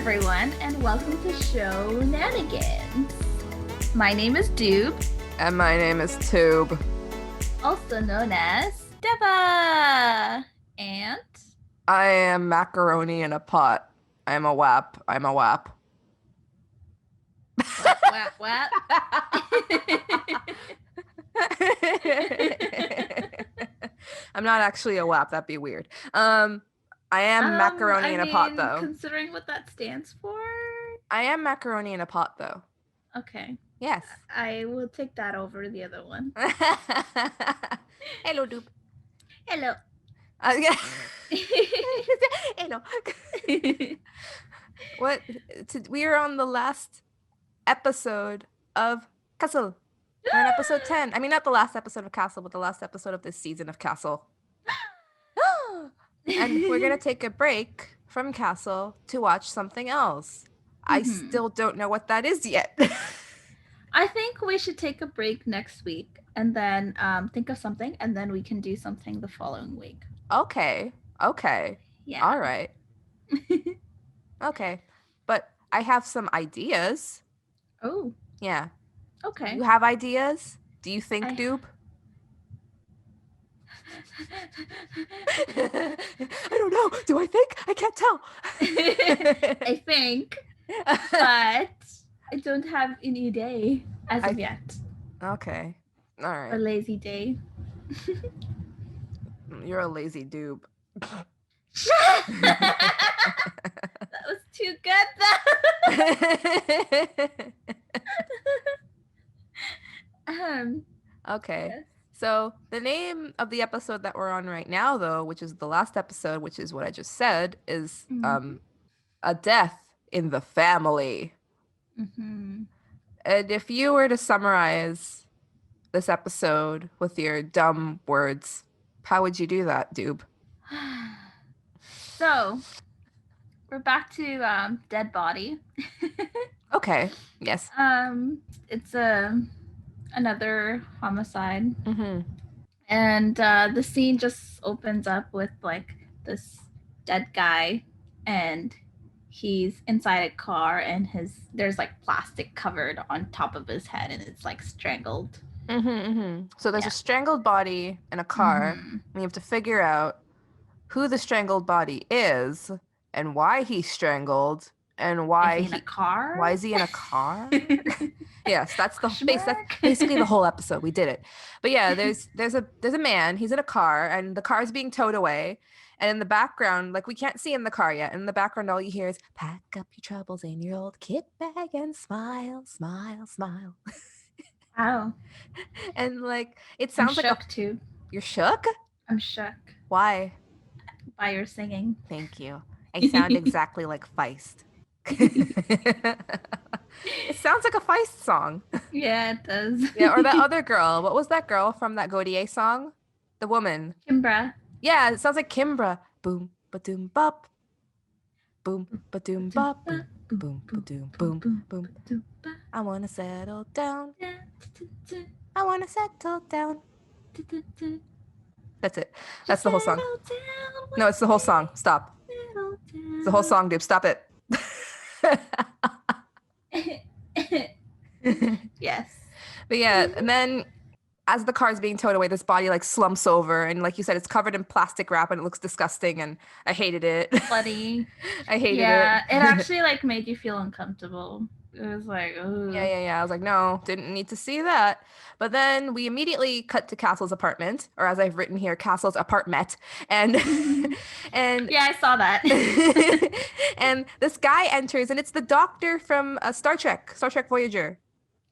everyone, and welcome to Shownanigans. My name is Doob, And my name is Tube. also known as Deva. And I am macaroni in a pot. I'm a WAP. I'm a WAP. wap. I'm not actually a WAP. That'd be weird. I am macaroni in a pot, though. Considering what that stands for. I am macaroni in a pot, though. Okay. Yes. I will take that over the other one. Hello, Doob. Hello. Hello. What? We are on the last episode of Castle. We're on episode 10. I mean, not the last episode of Castle, but the last episode of this season of Castle. And we're going to take a break from Castle to watch something else. I still don't know what that is yet. I think we should take a break next week and then think of something, and then we can do something the following week. Okay. Yeah. All right. Okay. But I have some ideas. Oh. Yeah. Okay. You have ideas? Do you think, Doob? I don't know. Do I think? I can't tell. I think, but I don't have any day as of yet. Okay. All right. A lazy day. You're a lazy Doob. That was too good, though. Okay. Yes. So the name of the episode that we're on right now, though, which is the last episode, which is what I just said, is A Death in the Family. And if you were to summarize this episode with your dumb words, how would you do that, Doob? So we're back to dead body. Okay. Yes. It's another homicide. And the scene just opens up with like this dead guy, and he's inside a car, and there's like plastic covered on top of his head, and it's like strangled. So there's a strangled body in a car, and you have to figure out who the strangled body is and why he's strangled and why is he in a car? Why is he in a car? Yes, that's basically the whole episode. We did it. But yeah, there's a man, he's in a car, and the car is being towed away. And in the background, like, we can't see in the car yet. In the background, all you hear is, pack up your troubles in your old kit bag and smile, smile, smile. Wow. And like, it sounds I'm like shook too. You're shook? I'm shook. Why? By your singing. Thank you. I sound exactly like Feist. It sounds like a Feist song. Yeah, it does. Yeah, or that other girl. What was that girl from that Godier song? The woman. Kimbra. Yeah, it sounds like Kimbra. Boom, ba-doom, bop. Boom, ba-doom, bop. Boom, ba-doom, boom, boom. I want to settle down. I want to settle down. That's it. That's the whole song. No, it's the whole song. Stop. It's the whole song, dude. Stop it. Yes. But yeah, and then as the car is being towed away, this body like slumps over, and like you said, it's covered in plastic wrap, and it looks disgusting, and I hated it. Bloody. I hated it. Yeah, it actually like made you feel uncomfortable. It was like, ooh. Yeah. I was like, no, didn't need to see that. But then we immediately cut to Castle's apartment, or as I've written here, Castle's apartment. And yeah, I saw that. And this guy enters, and it's the doctor from Star Trek Voyager.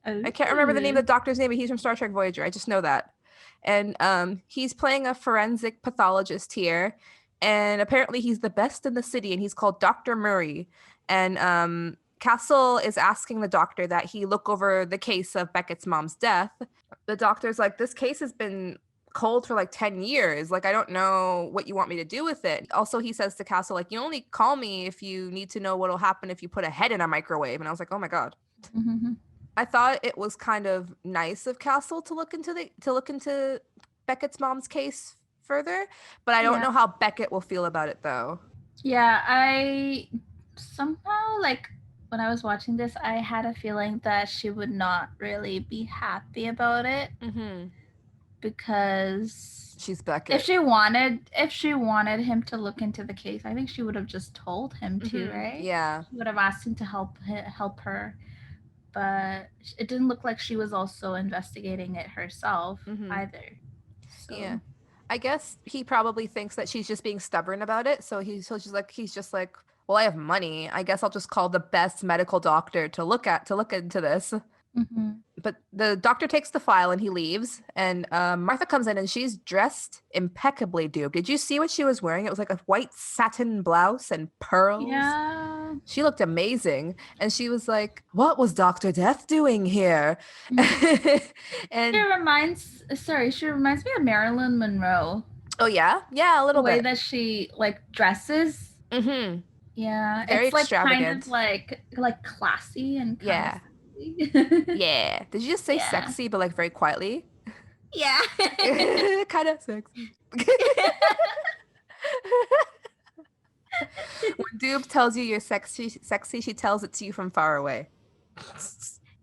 I can't remember the name of the doctor's name, but he's from Star Trek Voyager. I just know that. And he's playing a forensic pathologist here. And apparently he's the best in the city, and he's called Dr. Murray. And Castle is asking the doctor that he look over the case of Beckett's mom's death. The doctor's like, this case has been cold for like 10 years. Like, I don't know what you want me to do with it. Also, he says to Castle, like, you only call me if you need to know what'll happen if you put a head in a microwave. And I was like, oh my God. I thought it was kind of nice of Castle to look into Beckett's mom's case further, but I don't know how Beckett will feel about it though. Yeah, I somehow, like, when I was watching this, I had a feeling that she would not really be happy about it. Because she's Beckett. If she wanted him to look into the case, I think she would have just told him to, right? Yeah. She would have asked him to help her. But it didn't look like she was also investigating it herself either. So. Yeah. I guess he probably thinks that she's just being stubborn about it. So he's just like, well, I have money. I guess I'll just call the best medical doctor to look into this. But the doctor takes the file and he leaves. And Martha comes in and she's dressed impeccably, dude. Did you see what she was wearing? It was like a white satin blouse and pearls. Yeah. She looked amazing. And she was like, what was Dr. Death doing here? And she reminds me of Marilyn Monroe. Oh, yeah? Yeah, a little bit. The way bit. that she, like, dresses. Yeah. Very it's, like, extravagant. Kind of, like classy and kind of yeah. Did you just say sexy, but, like, very quietly? Yeah. Kind of sexy. When Doob tells you you're sexy, she tells it to you from far away.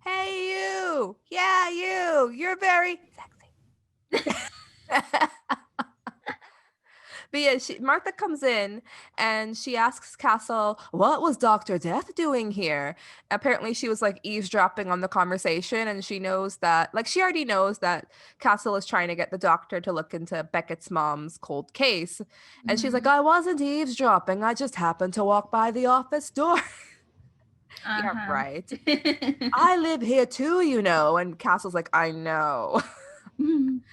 Hey, you. Yeah, you. You're very sexy. But yeah, Martha comes in and she asks Castle, what was Dr. Death doing here? Apparently she was like eavesdropping on the conversation, and she knows that, like, she already knows that Castle is trying to get the doctor to look into Beckett's mom's cold case. And she's like, I wasn't eavesdropping. I just happened to walk by the office door. Yeah, right. I live here too, you know. And Castle's like, I know.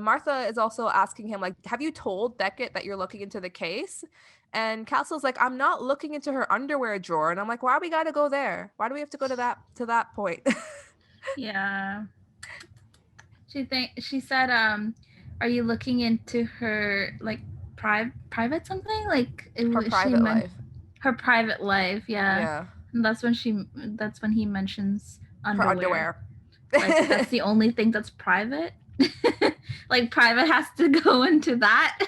Martha is also asking him, like, have you told Beckett that you're looking into the case? And Castle's like, I'm not looking into her underwear drawer. And I'm like, why we gotta go there? Why do we have to go to that point? Yeah. She said, are you looking into her, like, private something? Like, her private life. Her private life, yeah. Yeah. And that's when he mentions underwear. Her underwear. Like, that's the only thing that's private. Like, private has to go into that.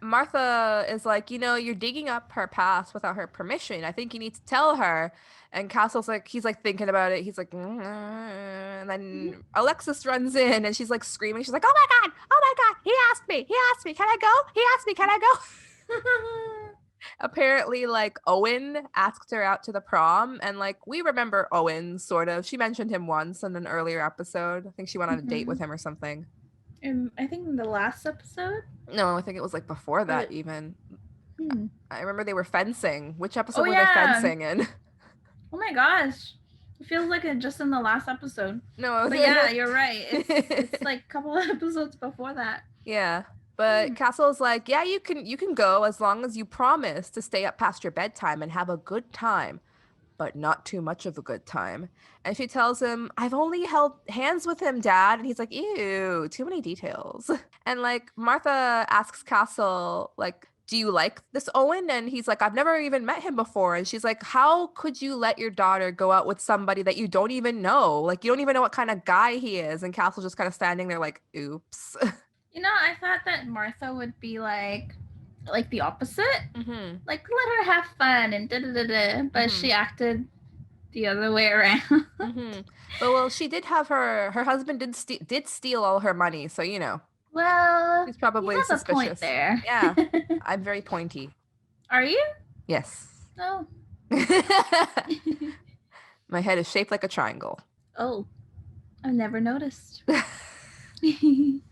Martha is like, you're digging up her past without her permission. I think you need to tell her. And Castle's like, he's like thinking about it. He's like, and then Alexis runs in and she's like screaming. She's like, oh my God, he asked me, can I go? He asked me, can I go? Apparently, like, Owen asked her out to the prom, and, like, we remember Owen, sort of. She mentioned him once in an earlier episode. I think she went on a date with him or something. I think in the last episode? No, I think it was, like, before that, even. I remember they were fencing. Which episode were they fencing in? Oh my gosh. It feels like it just in the last episode. No, but yeah, you're right. It's like a couple of episodes before that. Yeah. But Castle's like, yeah, you can go as long as you promise to stay up past your bedtime and have a good time, but not too much of a good time. And she tells him, I've only held hands with him, Dad. And he's like, ew, too many details. And, like, Martha asks Castle, like, do you like this Owen? And he's like, I've never even met him before. And she's like, how could you let your daughter go out with somebody that you don't even know? Like, you don't even know what kind of guy he is. And Castle's just kind of standing there like, oops. I thought that Martha would be like the opposite. Like, let her have fun and da-da-da-da. But she acted the other way around. But, well, she did have her husband did steal all her money. So, Well, he's probably suspicious. A point there. Yeah, I'm very pointy. Are you? Yes. Oh. My head is shaped like a triangle. Oh, I've never noticed.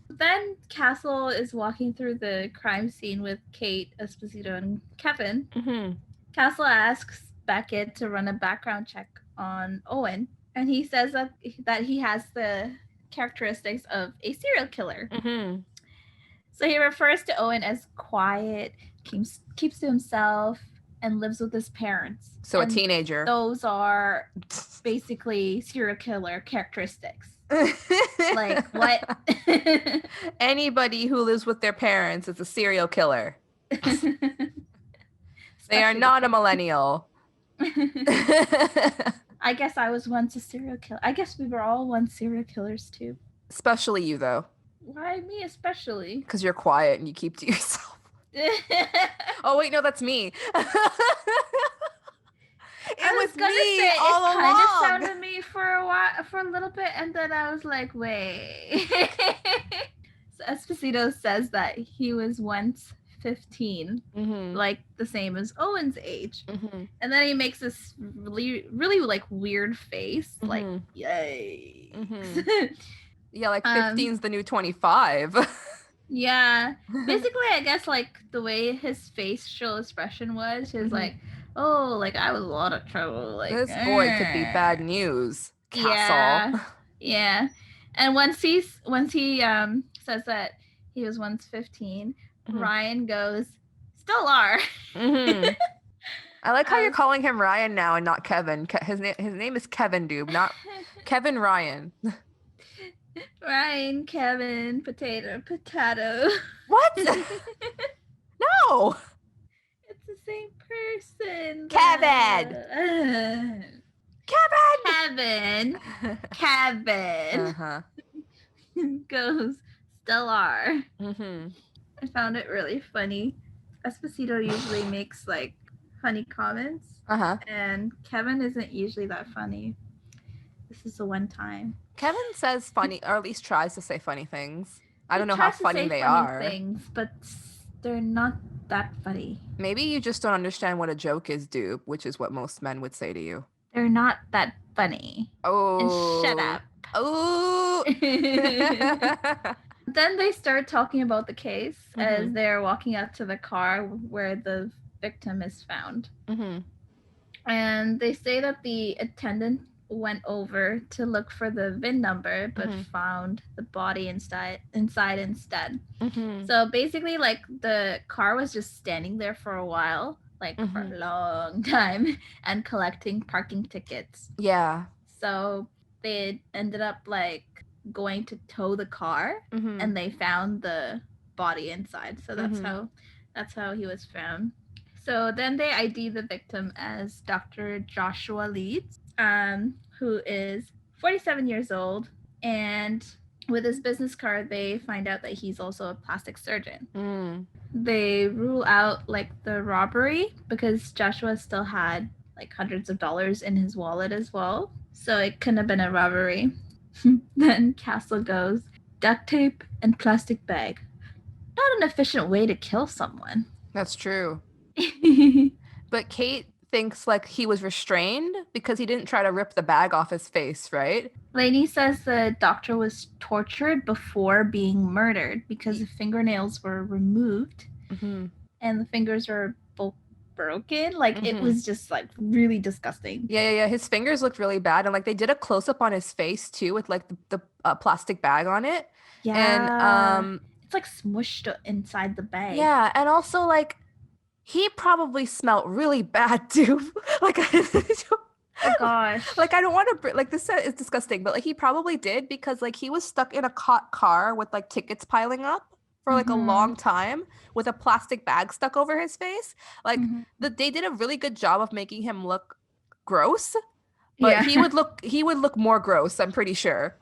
Then Castle is walking through the crime scene with Kate, Esposito, and Kevin. Castle asks Beckett to run a background check on Owen, and he says that he has the characteristics of a serial killer. So he refers to Owen as quiet, keeps to himself, and lives with his parents. So a teenager. Those are basically serial killer characteristics. Like, what? Anybody who lives with their parents is a serial killer. They are not a millennial. I guess I was once a serial killer. I guess we were all once serial killers too. Especially you, though. Why me especially? Because you're quiet and you keep to yourself. Oh, wait, no, that's me. with me all along. It kind of sounded me for a while, for a little bit, and then I was like, wait. So Esposito says that he was once 15, like the same as Owen's age, and then he makes this really, really like weird face, like yay. Yeah, like 15's the new 25. Yeah, basically, I guess like the way his facial expression was, he was like, "Oh, like I was in a lot of trouble. Like this boy could be bad news." Castle. Yeah. And once he says that he was once 15, Ryan goes, "Still are." I like how you're calling him Ryan now and not Kevin. His name is Kevin Doob, not Kevin Ryan. Ryan, Kevin, potato. What? No. It's the same person. Kevin. Kevin. Goes, still are. I found it really funny. Esposito usually makes like funny comments. And Kevin isn't usually that funny. This is the one time. Kevin says funny, or at least tries to say funny things. I don't know how funny they are. Things, but they're not that funny. Maybe you just don't understand what a joke is, Doob, which is what most men would say to you. They're not that funny. Oh. And shut up. Oh. Then they start talking about the case as they're walking up to the car where the victim is found. And they say that the attendant went over to look for the VIN number, but found the body inside instead. So basically, like, the car was just standing there for a while, like for a long time, and collecting parking tickets. Yeah. So they ended up like going to tow the car, and they found the body inside. So that's how he was found. So then they ID the victim as Dr. Joshua Leeds, who is 47 years old, and with his business card, they find out that he's also a plastic surgeon. They rule out like the robbery because Joshua still had like hundreds of dollars in his wallet as well, so it couldn't have been a robbery. Then Castle goes, duct tape and plastic bag. Not an efficient way to kill someone. That's true. But Kate thinks like he was restrained because he didn't try to rip the bag off his face, right? Lainey says the doctor was tortured before being murdered because the fingernails were removed and the fingers were both broken. Like it was just like really disgusting. Yeah. His fingers looked really bad, and like they did a close up on his face too with like the plastic bag on it. Yeah. And it's like smushed inside the bag. Yeah, and also like he probably smelled really bad too. Like, oh gosh. Like I don't want to like this is disgusting, but like he probably did because like he was stuck in a hot car with like tickets piling up for like a long time with a plastic bag stuck over his face. Like they did a really good job of making him look gross, but he would look more gross, I'm pretty sure.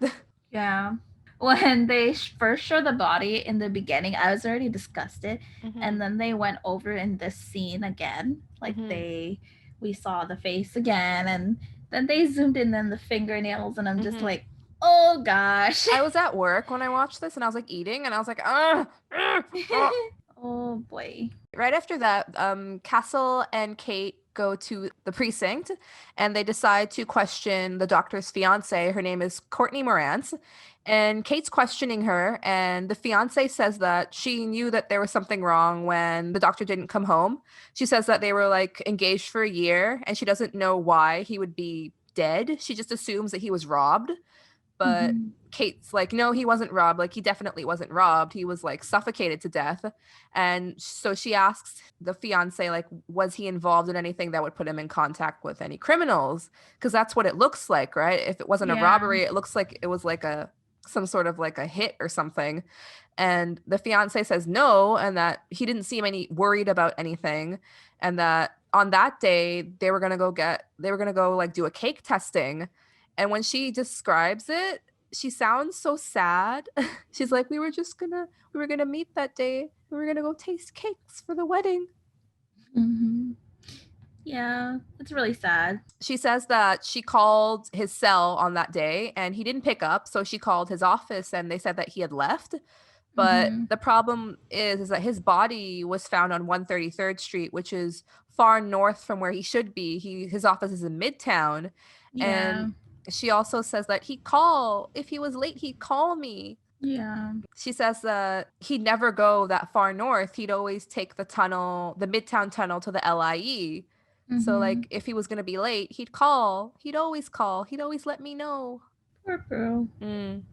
Yeah. When they first showed the body in the beginning, I was already disgusted. And then they went over in this scene again. Like we saw the face again, and then they zoomed in on the fingernails, and I'm just like, oh gosh. I was at work when I watched this, and I was like eating, and I was like, oh boy. Right after that, Castle and Kate go to the precinct, and they decide to question the doctor's fiance. Her name is Courtney Morantz. And Kate's questioning her, and the fiance says that she knew that there was something wrong when the doctor didn't come home. She says that they were like engaged for a year, and she doesn't know why he would be dead. She just assumes that he was robbed. But Kate's like, no, he wasn't robbed. Like, he definitely wasn't robbed. He was like suffocated to death. And so she asks the fiance, like, was he involved in anything that would put him in contact with any criminals? Because that's what it looks like, right? If it wasn't a robbery, it looks like it was like some sort of like a hit or something. And the fiance says no, and that he didn't seem worried about anything, and that on that day they were gonna go like do a cake testing. And when she describes it, she sounds so sad. She's like, we were gonna meet that day. We were gonna go taste cakes for the wedding. Yeah, it's really sad. She says that she called his cell on that day and he didn't pick up, so she called his office and they said that he had left. But Mm-hmm. the problem is that his body was found on 133rd Street, which is far north from where he should be. His office is in Midtown. Yeah. And she also says that he'd call. If he was late, he'd call me. Yeah. She says that he'd never go that far north. He'd always take the tunnel, the Midtown tunnel to the LIE. So, Mm-hmm. like, if he was going to be late, he'd call. He'd always call. He'd always let me know. Poor Boo. Mm.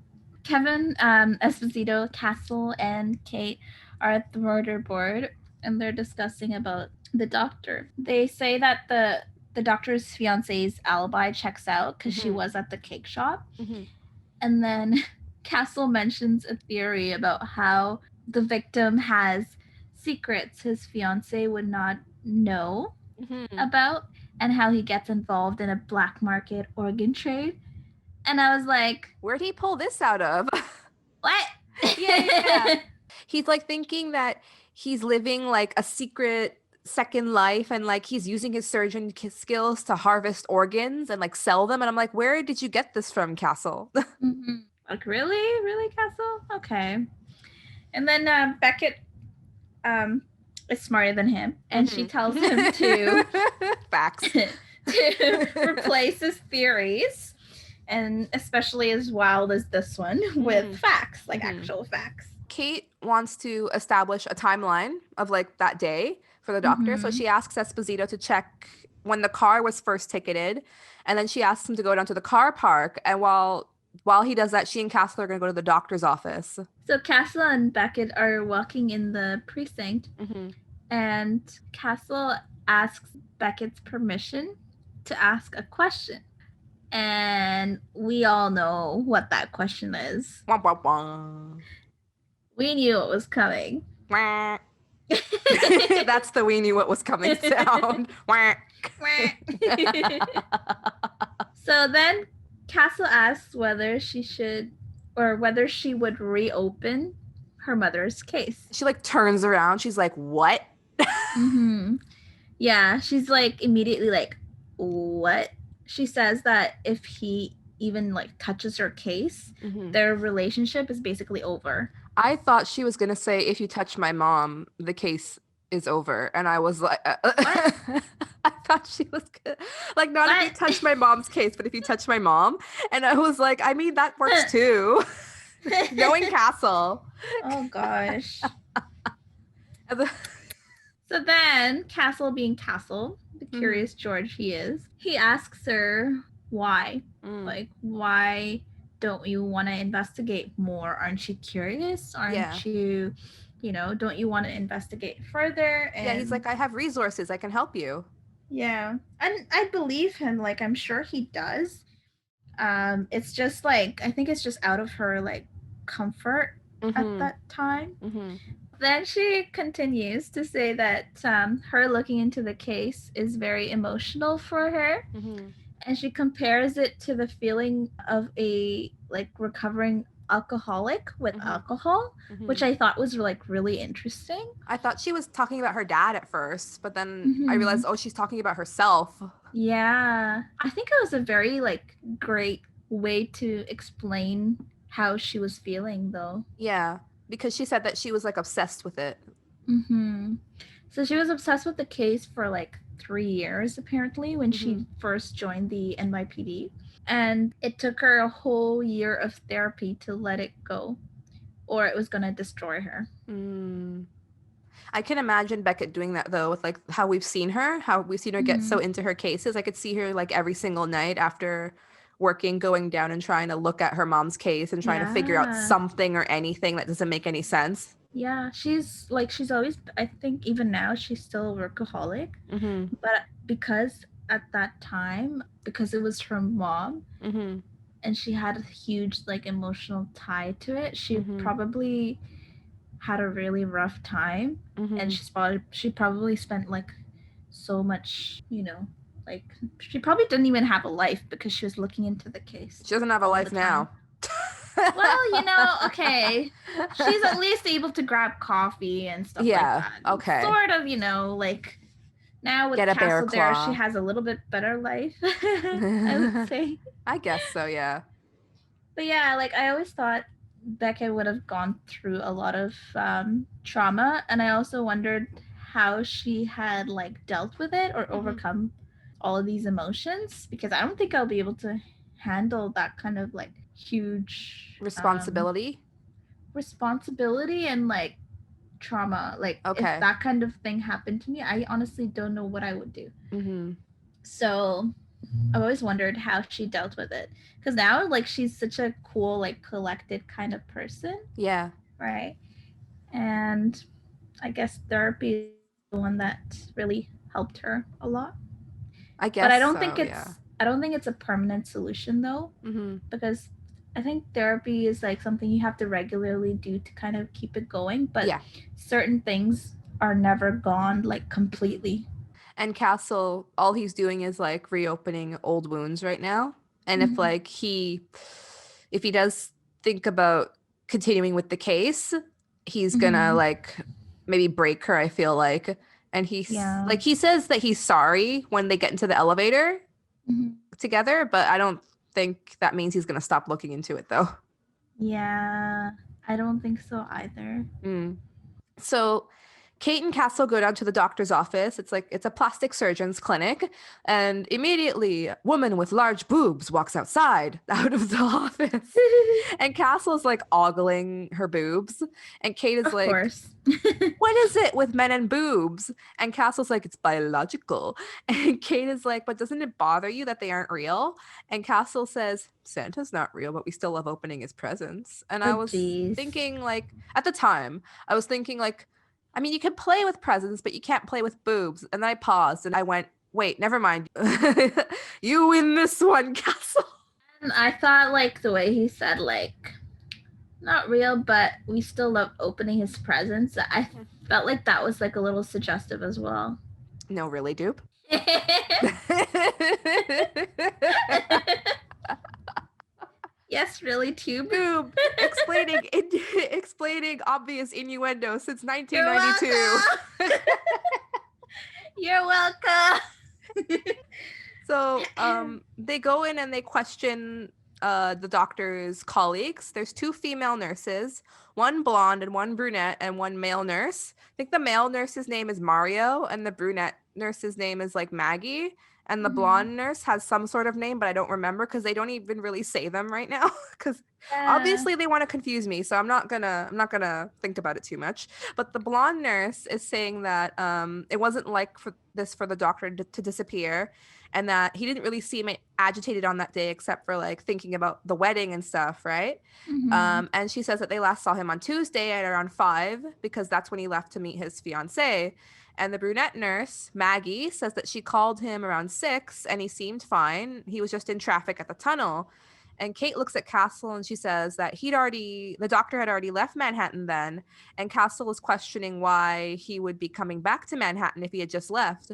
Kevin, Esposito, Castle, and Kate are at the murder board, and they're discussing about the doctor. They say that the doctor's fiance's alibi checks out because she was at the cake shop. And then Castle mentions a theory about how the victim has secrets his fiance would not know about, and how he gets involved in a black market organ trade. And I was like, where'd he pull this out of? what? Yeah. He's like thinking that he's living like a secret second life and like he's using his surgeon skills to harvest organs and like sell them. And I'm like, where did you get this from, Castle? Mm-hmm. Like, really, Castle? Okay. And then Beckett is smarter than him, and she tells him to facts to replace his theories, and especially as wild as this one, with facts, like actual facts. Kate wants to establish a timeline of like that day for the doctor. So she asks Esposito to check when the car was first ticketed, and then she asks him to go down to the car park. And while he does that, she and Castle are going to go to the doctor's office. So Castle and Beckett are walking in the precinct, and Castle asks Beckett's permission to ask a question. And we all know what that question is. Wah, wah, wah. We knew it was coming. That's the we knew what was coming sound. So then Castle asks whether she would reopen her mother's case. She like turns around. She's like, what? Yeah, she's like immediately like, what? She says that if he even like touches her case, their relationship is basically over. I thought she was gonna say, if you touch my mom, the case is over. And I was like, I thought she was gonna, like, not if you touch my mom's case, but if you touch my mom. And I was like, I mean, that works too. Knowing Castle. Oh gosh. So then Castle, being Castle, the curious George he is, he asks her why. Like, why don't you want to investigate more? Aren't you curious? Aren't you, don't you want to investigate further? And he's like, I have resources. I can help you. Yeah. And I believe him. Like, I'm sure he does. It's just like, I think it's just out of her, like, comfort at that time. Then she continues to say that her looking into the case is very emotional for her. And she compares it to the feeling of a like recovering alcoholic with alcohol, which I thought was like really interesting. I thought she was talking about her dad at first, but then I realized, oh, she's talking about herself. Yeah. I think it was a very like great way to explain how she was feeling though. Yeah. Because she said that she was like obsessed with it. So she was obsessed with the case for like 3 years apparently when she first joined the NYPD. And it took her a whole year of therapy to let it go, or it was going to destroy her. I can imagine Beckett doing that though, with like how we've seen her get so into her cases. I could see her like every single night after working, going down and trying to look at her mom's case and trying to figure out something or anything that doesn't make any sense. Yeah, she's always, I think even now she's still a workaholic. But because at that time, because it was her mom and she had a huge like emotional tie to it, she probably had a really rough time. And she probably spent like so much, like she probably didn't even have a life because she was looking into the case. She doesn't have a life now. Well, okay. She's at least able to grab coffee and stuff like that. Okay. Sort of, like Now with Get a bear Castle there, claw. she has a little bit better life, I would say. I guess so, yeah. But yeah, like I always thought Beckett would have gone through a lot of trauma, and I also wondered how she had like dealt with it or overcome all of these emotions, because I don't think I'll be able to handle that kind of like huge responsibility and like trauma. Like if that kind of thing happened to me, I honestly don't know what I would do. So I've always wondered how she dealt with it, because now like she's such a cool, like collected kind of person. Yeah. Right. And I guess therapy is the one that really helped her a lot. I guess. But I don't think it's a permanent solution though, because I think therapy is like something you have to regularly do to kind of keep it going. But certain things are never gone like completely. And Castle, all he's doing is like reopening old wounds right now. And if like if he does think about continuing with the case, he's gonna like maybe break her, I feel like. And he's like, he says that he's sorry when they get into the elevator together, but I don't think that means he's gonna stop looking into it though. Yeah, I don't think so either. So Kate and Castle go down to the doctor's office. It's a plastic surgeon's clinic, and immediately a woman with large boobs walks outside out of the office. And Castle's like ogling her boobs, and Kate is like, what is it with men and boobs? And Castle's like, it's biological. And Kate is like, but doesn't it bother you that they aren't real? And Castle says, Santa's not real, but we still love opening his presents. And I was thinking, like, at the time, I was thinking, like, I mean, you can play with presents, but you can't play with boobs. And then I paused and I went, wait, never mind. You win this one, Castle. And I thought, like, the way he said, like, not real, but we still love opening his presents. I felt like that was, like, a little suggestive as well. No, really, dupe. Yes, really, too. Boob. Explaining obvious innuendo since 1992. You're welcome. So they go in and they question the doctor's colleagues. There's 2 female nurses, one blonde and one brunette, and one male nurse. I think the male nurse's name is Mario, and the brunette nurse's name is like Maggie. And the blonde nurse has some sort of name, but I don't remember because they don't even really say them right now. Because obviously they want to confuse me, so I'm not gonna think about it too much. But the blonde nurse is saying that it wasn't like for the doctor to disappear, and that he didn't really seem agitated on that day except for like thinking about the wedding and stuff, right? And she says that they last saw him on Tuesday at around 5 because that's when he left to meet his fiancée. And the brunette nurse, Maggie, says that she called him around 6 and he seemed fine. He was just in traffic at the tunnel. And Kate looks at Castle and she says that the doctor had already left Manhattan then. And Castle is questioning why he would be coming back to Manhattan if he had just left.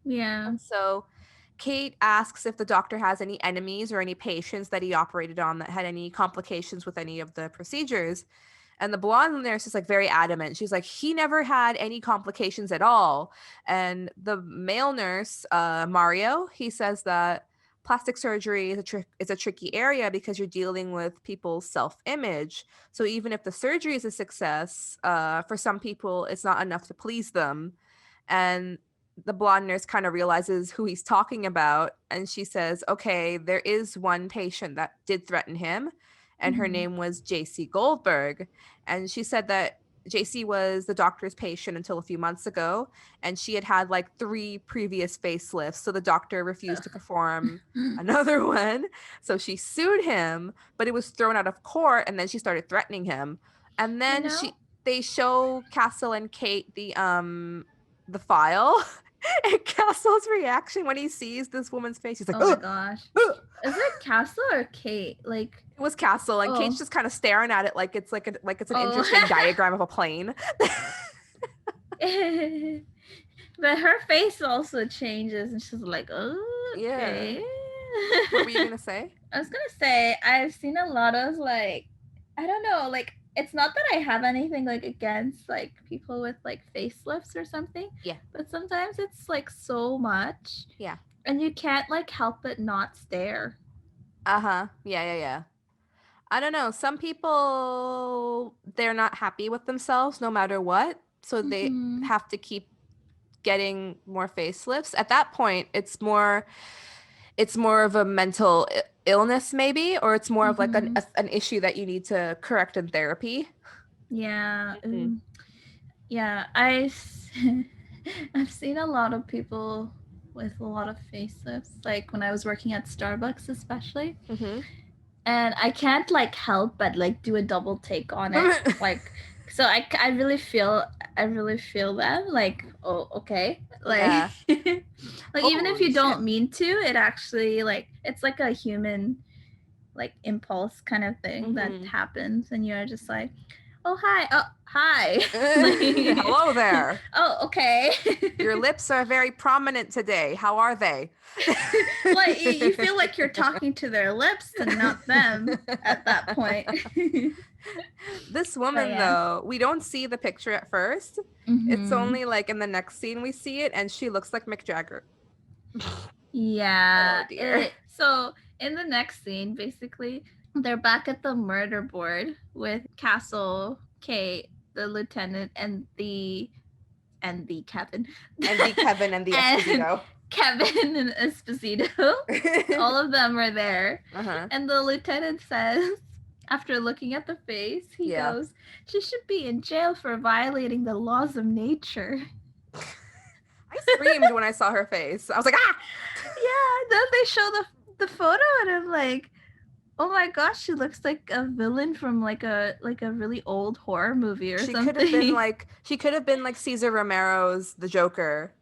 Yeah. And so Kate asks if the doctor has any enemies or any patients that he operated on that had any complications with any of the procedures. And the blonde nurse is like very adamant. She's like, he never had any complications at all. And the male nurse, Mario, he says that plastic surgery is a tricky area because you're dealing with people's self-image. So even if the surgery is a success, for some people, it's not enough to please them. And the blonde nurse kind of realizes who he's talking about. And she says, okay, there is one patient that did threaten him. And her name was JC Goldberg. And she said that JC was the doctor's patient until a few months ago. And she had like 3 previous facelifts. So the doctor refused to perform another one. So she sued him, but it was thrown out of court. And then she started threatening him. And then they show Castle and Kate the file. And Castle's reaction when he sees this woman's face, he's like, oh my gosh. Is it Castle or Kate? Like, it was Castle, and Kate's just kind of staring at it like it's an interesting diagram of a plane. But her face also changes, and she's like, oh, okay. Yeah. What were you gonna say? I was gonna say I've seen a lot of like, I don't know, like it's not that I have anything like against like people with like facelifts or something. Yeah. But sometimes it's like so much. Yeah. And you can't like help but not stare. Uh-huh. Yeah. I don't know. Some people, they're not happy with themselves no matter what. So they have to keep getting more facelifts. At that point, it's more of a mental illness maybe, or it's more of like an issue that you need to correct in therapy. Yeah. Yeah, I've seen a lot of people with a lot of facelifts, like when I was working at Starbucks especially. And I can't like help but like do a double take on it. Like so I really feel them like, oh, okay. Like Yeah. like even if you don't mean to, it actually like it's like a human like impulse kind of thing that happens, and you're just like, oh hi. Like, hello there. Oh, okay. Your lips are very prominent today. How are they? Like you feel like you're talking to their lips and not them at that point. This woman though, we don't see the picture at first. It's only like in the next scene we see it, and she looks like Mick Jagger. Yeah. Oh dear. So in the next scene, basically, they're back at the murder board with Castle, Kate, the lieutenant, and the Kevin. And the Esposito. Kevin and Esposito. All of them are there. And the lieutenant says, after looking at the face, he goes, she should be in jail for violating the laws of nature. I screamed when I saw her face. I was like, ah! Yeah, then they show the photo and I'm like, oh my gosh, she looks like a villain from like a really old horror movie or something. She could have been like Cesar Romero's The Joker.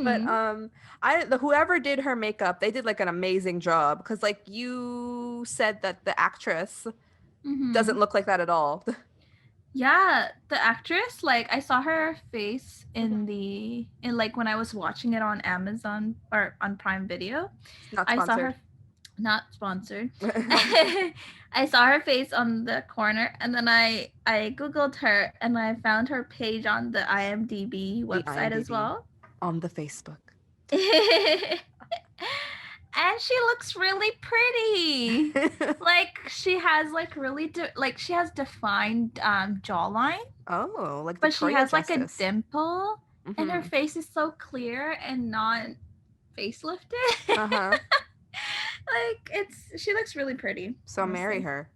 But whoever did her makeup, they did like an amazing job, because like you said that the actress doesn't look like that at all. Yeah, the actress, like I saw her face in like when I was watching it on Amazon or on Prime Video. Not sponsored. I saw her, not sponsored. I saw her face on the corner, and then I googled her and I found her page on the IMDb website as well. On the Facebook. And she looks really pretty. Like she has like really she has defined jawline. Oh, like but she has like a dimple, and her face is so clear and not facelifted. Like she looks really pretty. So honestly. Marry her.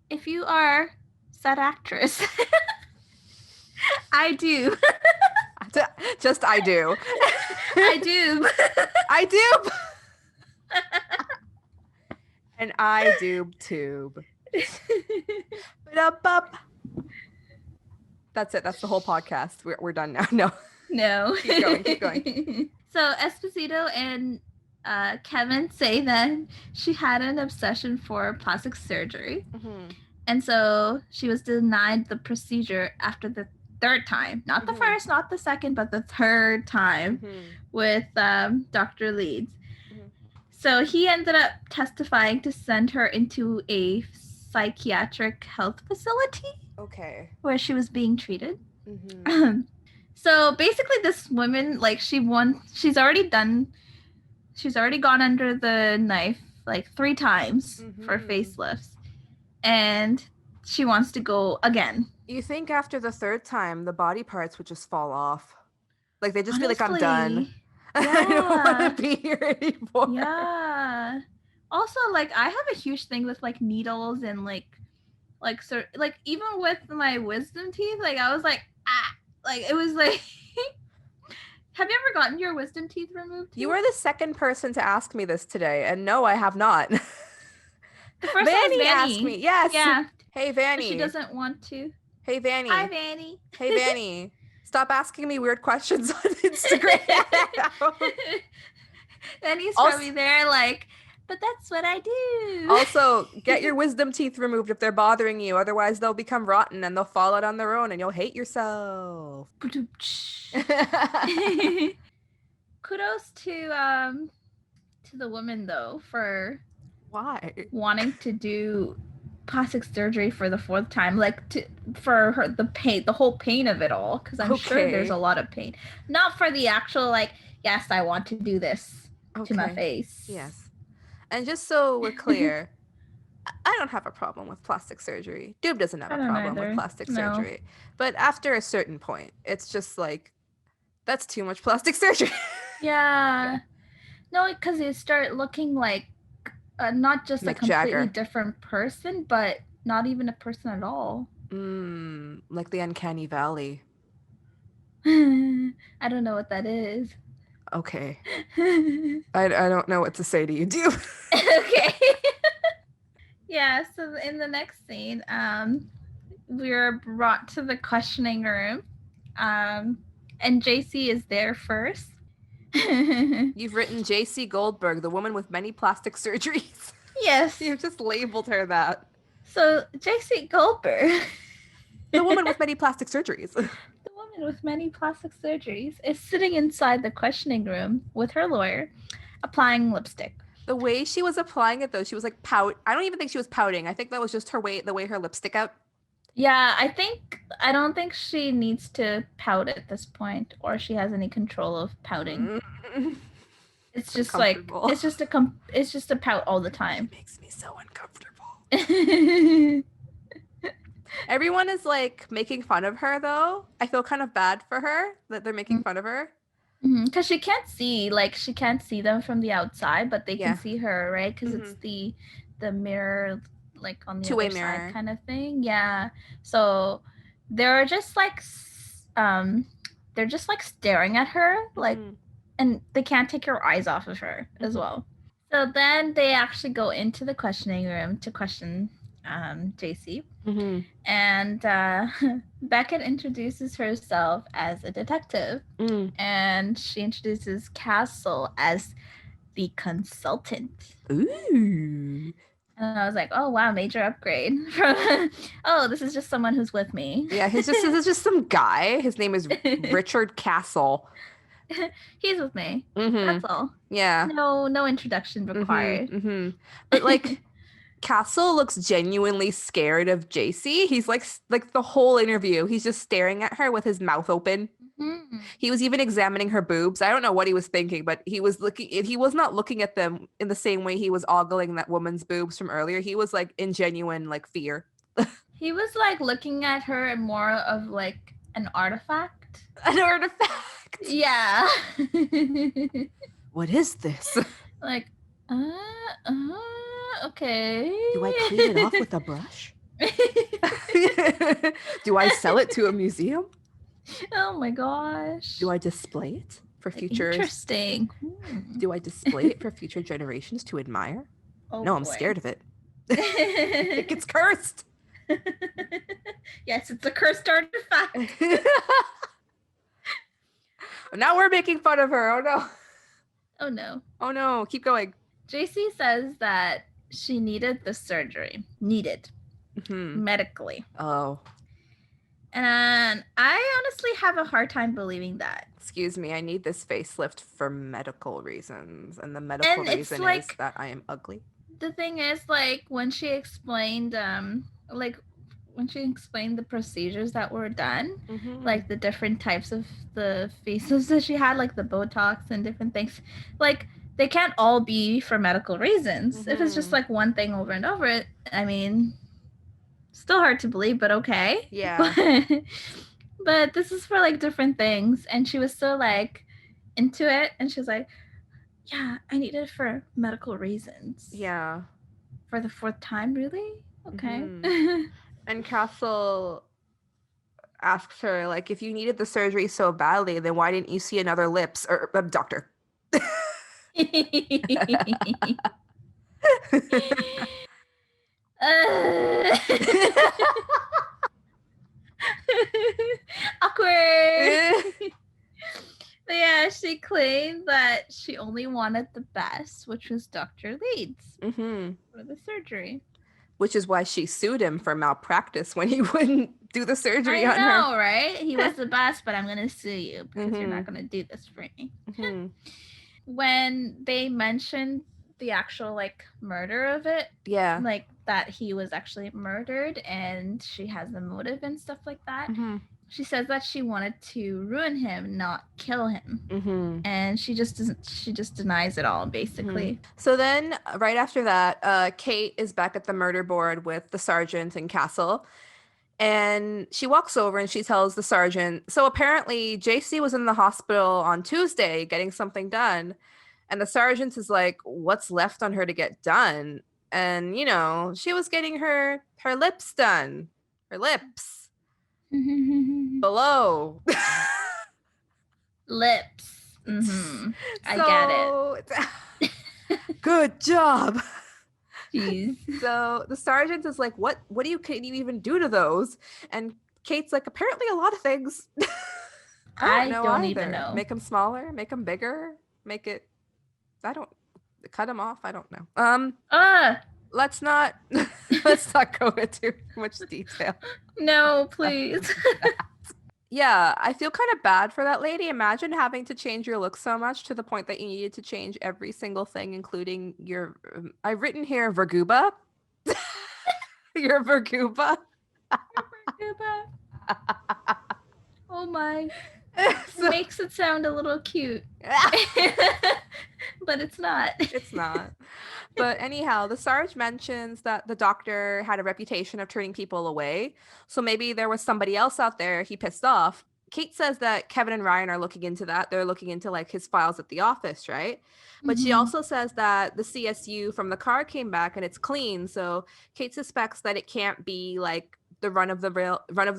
If you are said actress. I do. Just I do. I do. I do. And I do tube. That's it. That's the whole podcast. We're done now. No. Keep going. So Esposito and Kevin say that she had an obsession for plastic surgery. And so she was denied the procedure after the third time. Not the first, not the second, but the third time with Dr. Leeds. So he ended up testifying to send her into a psychiatric health facility. Okay. Where she was being treated. So basically this woman, like she's already gone under the knife like 3 times for facelifts. And she wants to go again. You think after the third time, the body parts would just fall off? Like they'd just be like, I'm done. Yeah. I don't want to be here anymore. Yeah. Also, like I have a huge thing with like needles and like even with my wisdom teeth, like I was like, like it was like. Have you ever gotten your wisdom teeth removed? You were the second person to ask me this today, and no, I have not. The first Vanny asked me. Yes. Yeah. Hey, Vanny. But she doesn't want to. Hey, Vanny. Hi, Vanny. Hey, Vanny. Stop asking me weird questions on Instagram. Vanny's probably there like, but that's what I do. Also, get your wisdom teeth removed if they're bothering you. Otherwise, they'll become rotten and they'll fall out on their own and you'll hate yourself. Kudos to the woman, though, for Why? wanting to do plastic surgery for the 4th time, like for her the whole pain of it all, because I'm sure there's a lot of pain, not for the actual like, yes, I want to do this to my face. Yes. And just so we're clear, I don't have a problem with plastic surgery. Doob doesn't have a problem with plastic surgery. But after a certain point, it's just like, that's too much plastic surgery. Yeah. No, because you start looking like not just a completely different person, but not even a person at all. Like the uncanny valley. I don't know what that is. Okay. I don't know what to say to you, Doob. Okay. Yeah, so in the next scene, we're brought to the questioning room, and JC is there first. You've written JC Goldberg, the woman with many plastic surgeries. Yes. You've just labeled her that. So, JC Goldberg, the woman with many plastic surgeries. The woman with many plastic surgeries is sitting inside the questioning room with her lawyer, applying lipstick. The way she was applying it, though, she was like I don't even think she was pouting. I think that was just the way her lip stick out. Yeah, I don't think she needs to pout at this point, or she has any control of pouting. It's just like it's just a pout all the time. It makes me so uncomfortable. Everyone is like making fun of her, though. I feel kind of bad for her that they're making fun of her. Because she can't see them from the outside, but they can see her, right? Because it's the mirror, like on the two-way other mirror side kind of thing. Yeah. So they're just like staring at her, like, and they can't take their eyes off of her as well. So then they actually go into the questioning room to question JC. And Beckett introduces herself as a detective, and she introduces Castle as the consultant. Ooh. And I was like, oh wow, major upgrade from oh, this is just someone who's with me. Yeah, this is just some guy. His name is Richard Castle. He's with me. That's all. Yeah. No introduction required. But like Castle looks genuinely scared of JC. He's like the whole interview, he's just staring at her with his mouth open. He was even examining her boobs. I don't know what he was thinking, but he was not looking at them in the same way he was ogling that woman's boobs from earlier. He was like in genuine like fear. He was like looking at her more of like an artifact. An artifact. Yeah. What is this? Like, okay. Do I clean it off with a brush? Do I sell it to a museum? Oh my gosh. Do I display it for future? Interesting. Do I display it for future generations to admire? Oh, no, I'm scared of it. I think it's cursed. Yes, it's a cursed artifact. Now we're making fun of her. Oh no. Oh no. Oh no. Keep going. JC says that she needed the surgery. Medically. Oh. And I honestly have a hard time believing that. Excuse me, I need this facelift for medical reasons. And the medical reason is that I am ugly. The thing is, like, when she explained the procedures that were done, like the different types of the faces that she had, like the Botox and different things, like, they can't all be for medical reasons. If it's just like one thing over and over, I mean, still hard to believe, but okay. Yeah. But this is for like different things, and she was so like into it, and she was like, yeah, I need it for medical reasons. Yeah. For the 4th time, really? Okay. And Castle asks her, like, if you needed the surgery so badly, then why didn't you see another lips or doctor? Awkward. But yeah, she claimed that she only wanted the best, which was Dr. Leeds for the surgery. Which is why she sued him for malpractice when he wouldn't do the surgery on her. I know, right? He was the best, but I'm going to sue you because you're not going to do this for me. When they mentioned the actual like murder of it. Yeah. Like that he was actually murdered and she has the motive and stuff like that. Mm-hmm. She says that she wanted to ruin him, not kill him. Mm-hmm. And she just denies it all, basically. Mm-hmm. So then right after that, Kate is back at the murder board with the sergeant and Castle. And she walks over and she tells the sergeant, so apparently JC was in the hospital on Tuesday getting something done. And the sergeant is like, what's left on her to get done? And, you know, she was getting her lips done. Her lips. Below. Lips. Mm-hmm. I get it. Good job. Jeez. So the sergeant is like, what can you even do to those? And Kate's like, apparently a lot of things. I don't even know. Make them smaller, make them bigger, cut them off. I don't know. Let's not go into much detail. No, please. Yeah, I feel kind of bad for that lady. Imagine having to change your look so much to the point that you needed to change every single thing, including your. I've written here Verguba. Your Verguba. Oh my. So, it makes it sound a little cute. But it's not. It's not. But anyhow, the Sarge mentions that the doctor had a reputation of turning people away. So maybe there was somebody else out there he pissed off. Kate says that Kevin and Ryan are looking into that. They're looking into like his files at the office, right? But she also says that the CSU from the car came back and it's clean. So Kate suspects that it can't be like the run of the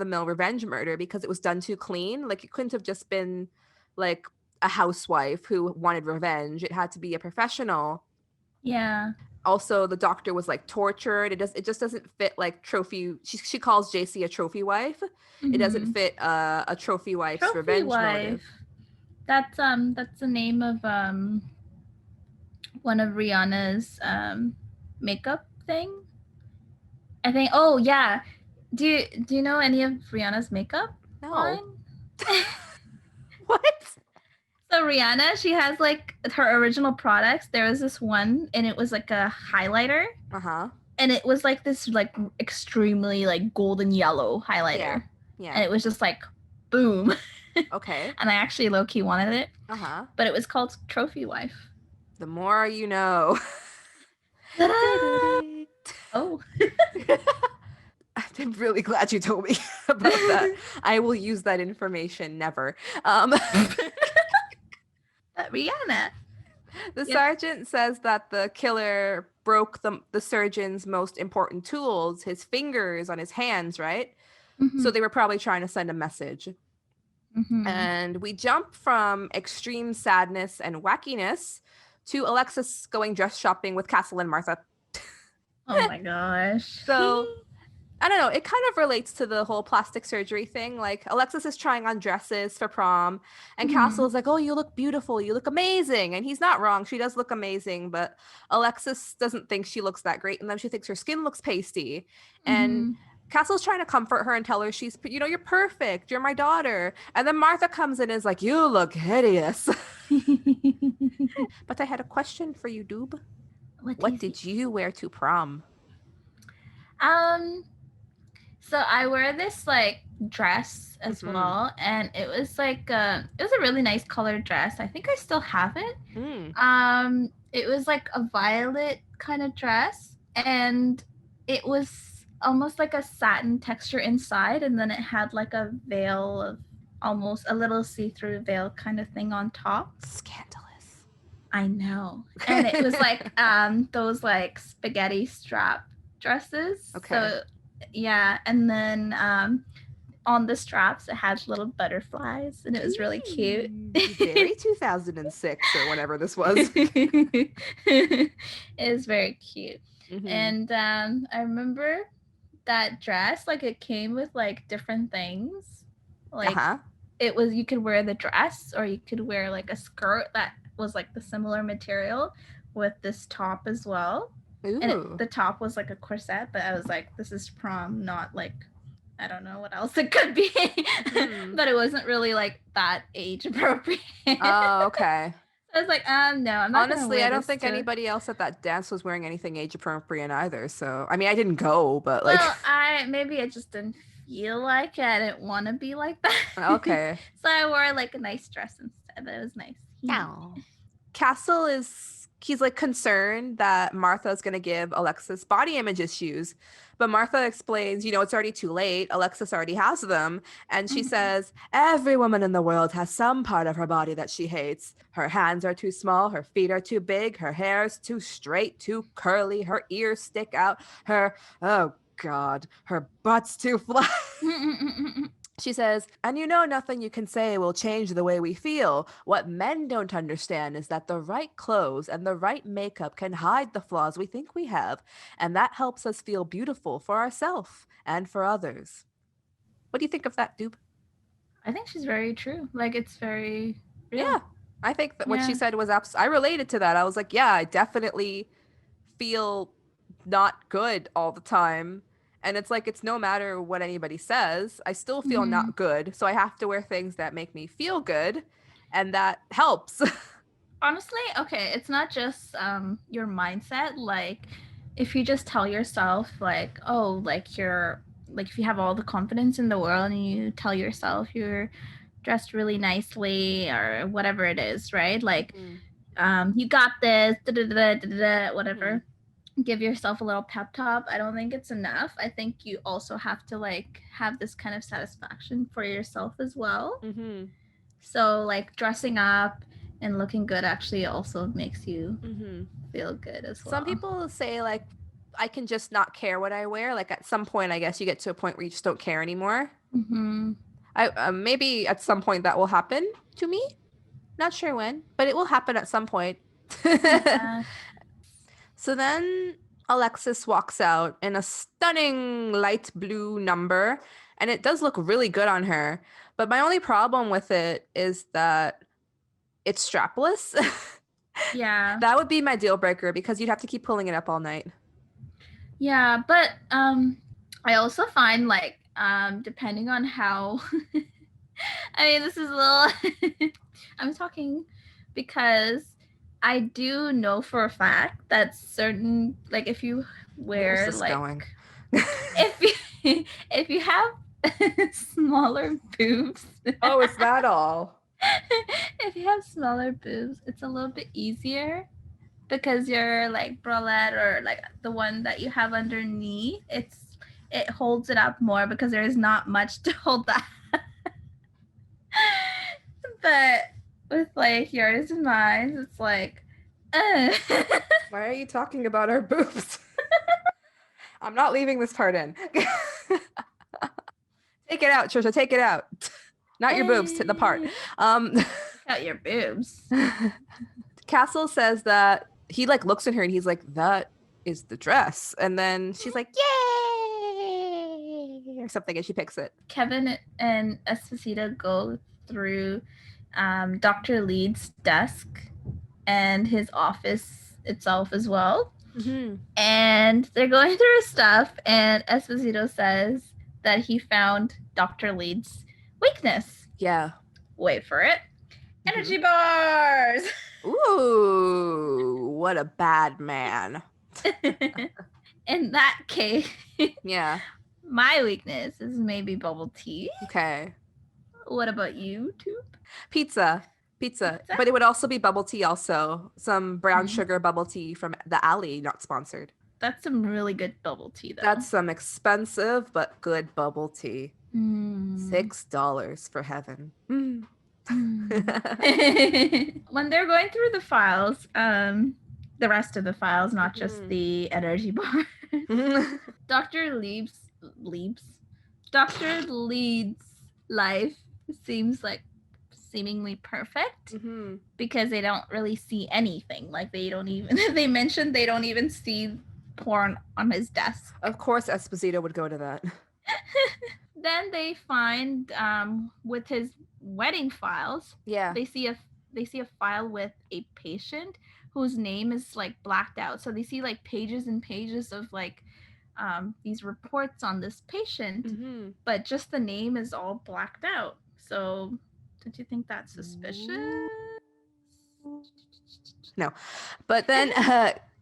mill revenge murder because it was done too clean. Like it couldn't have just been like a housewife who wanted revenge. It had to be a professional. Yeah. Also, the doctor was like tortured. It just doesn't fit like trophy. She calls JC a trophy wife. It doesn't fit a trophy wife's revenge motive. That's the name of one of Rihanna's makeup thing. I think. Oh yeah. Do you know any of Rihanna's makeup? No. Line? What? So Rihanna, she has like her original products. There was this one, and it was like a highlighter. And it was like this like extremely like golden yellow highlighter. Yeah. And it was just like, boom. Okay. And I actually low key wanted it. But it was called Trophy Wife. The more you know. Oh. I'm really glad you told me about that. I will use that information never. Rihanna. The sergeant says that the killer broke the surgeon's most important tools, his fingers on his hands, right? So they were probably trying to send a message. And we jump from extreme sadness and wackiness to Alexis going dress shopping with Castle and Martha. Oh my gosh. So I don't know. It kind of relates to the whole plastic surgery thing. Like Alexis is trying on dresses for prom and Castle is like, oh, you look beautiful. You look amazing. And he's not wrong. She does look amazing, but Alexis doesn't think she looks that great. And then she thinks her skin looks pasty. And Castle's trying to comfort her and tell her she's, you're perfect. You're my daughter. And then Martha comes in and is like, you look hideous. But I had a question for you, Doob. What did you wear to prom? So I wear this like dress as well, and it was like it was a really nice colored dress. I think I still have it. It was like a violet kind of dress, and it was almost like a satin texture inside, and then it had like a veil of almost a little see-through veil kind of thing on top. Scandalous. I know. And it was like those like spaghetti strap dresses. Okay. So yeah, and then on the straps it had little butterflies, and it was really cute. Very 2006 or whatever this was. It was very cute. And I remember that dress, like it came with like different things. Like it was, you could wear the dress or you could wear like a skirt that was like the similar material with this top as well. Ooh. And the top was like a corset, but I was like, this is prom, not like, I don't know what else it could be. But it wasn't really like that age appropriate. Oh, okay. I was like, no, I'm not gonna Honestly, wear I don't this think to. anybody else at that dance was wearing anything age appropriate either. So, I mean, I didn't go, but like, Well, maybe I just didn't feel like it. I didn't want to be like that. okay. So I wore like a nice dress instead. That was nice. Castle he's like concerned that Martha's going to give Alexis body image issues. But Martha explains, it's already too late. Alexis already has them. And she says, every woman in the world has some part of her body that she hates. Her hands are too small. Her feet are too big. Her hair is too straight, too curly. Her ears stick out. Oh God, her butt's too flat. She says, and nothing you can say will change the way we feel. What men don't understand is that the right clothes and the right makeup can hide the flaws we think we have, and that helps us feel beautiful for ourselves and for others. What do you think of that, Doob? I think she's very true. Like, it's very real. Yeah, I think that what she said was I related to that. I was like, yeah, I definitely feel not good all the time. And it's like, it's no matter what anybody says, I still feel not good. So I have to wear things that make me feel good. And that helps. Honestly, okay, it's not just your mindset. Like, if you just tell yourself, like, oh, like if you have all the confidence in the world and you tell yourself you're dressed really nicely or whatever it is, right? Like, you got this, whatever. Give yourself a little pep talk. I don't think it's enough. I think you also have to like have this kind of satisfaction for yourself as well. So like dressing up and looking good actually also makes you feel good as well. Some people say like, I can just not care what I wear. Like at some point, I guess you get to a point where you just don't care anymore. Maybe at some point that will happen to me. Not sure when, but it will happen at some point. So then Alexis walks out in a stunning light blue number, and it does look really good on her. But my only problem with it is that it's strapless. Yeah. That would be my deal breaker because you'd have to keep pulling it up all night. Yeah, but I also find like depending on how I mean, this is a little I'm talking because I do know for a fact that certain like if you wear Where's this like going? if you have smaller boobs. Oh, is that all? If you have smaller boobs, it's a little bit easier because your like bralette or like the one that you have underneath, it holds it up more because there is not much to hold that. But with like yours and mine, it's like, Why are you talking about our boobs? I'm not leaving this part in. Take it out, Trisha. Take it out. Not your boobs, the part. Take out your boobs. Castle says that he like looks at her and he's like, that is the dress. And then she's like, yay! Or something, and she picks it. Kevin and Esposito go through Dr. Leeds' desk and his office itself as well. And they're going through his stuff, and Esposito says that he found Dr. Leeds' weakness. Yeah. Wait for it. Energy bars! Ooh, what a bad man. In that case, yeah, my weakness is maybe bubble tea. Okay. What about you, Tube? Pizza. But it would also be bubble tea also. Some brown sugar bubble tea from the alley, not sponsored. That's some really good bubble tea, though. That's some expensive but good bubble tea. $6 for heaven. When they're going through the files, the rest of the files, not just the energy bar, Dr. Leeds' life seems like seemingly perfect because they don't really see anything. Like they mentioned they don't even see porn on his desk. Of course Esposito would go to that. Then they find with his wedding files, they see a file with a patient whose name is like blacked out. So they see like pages and pages of like these reports on this patient, but just the name is all blacked out. So don't you think that's suspicious? No. But then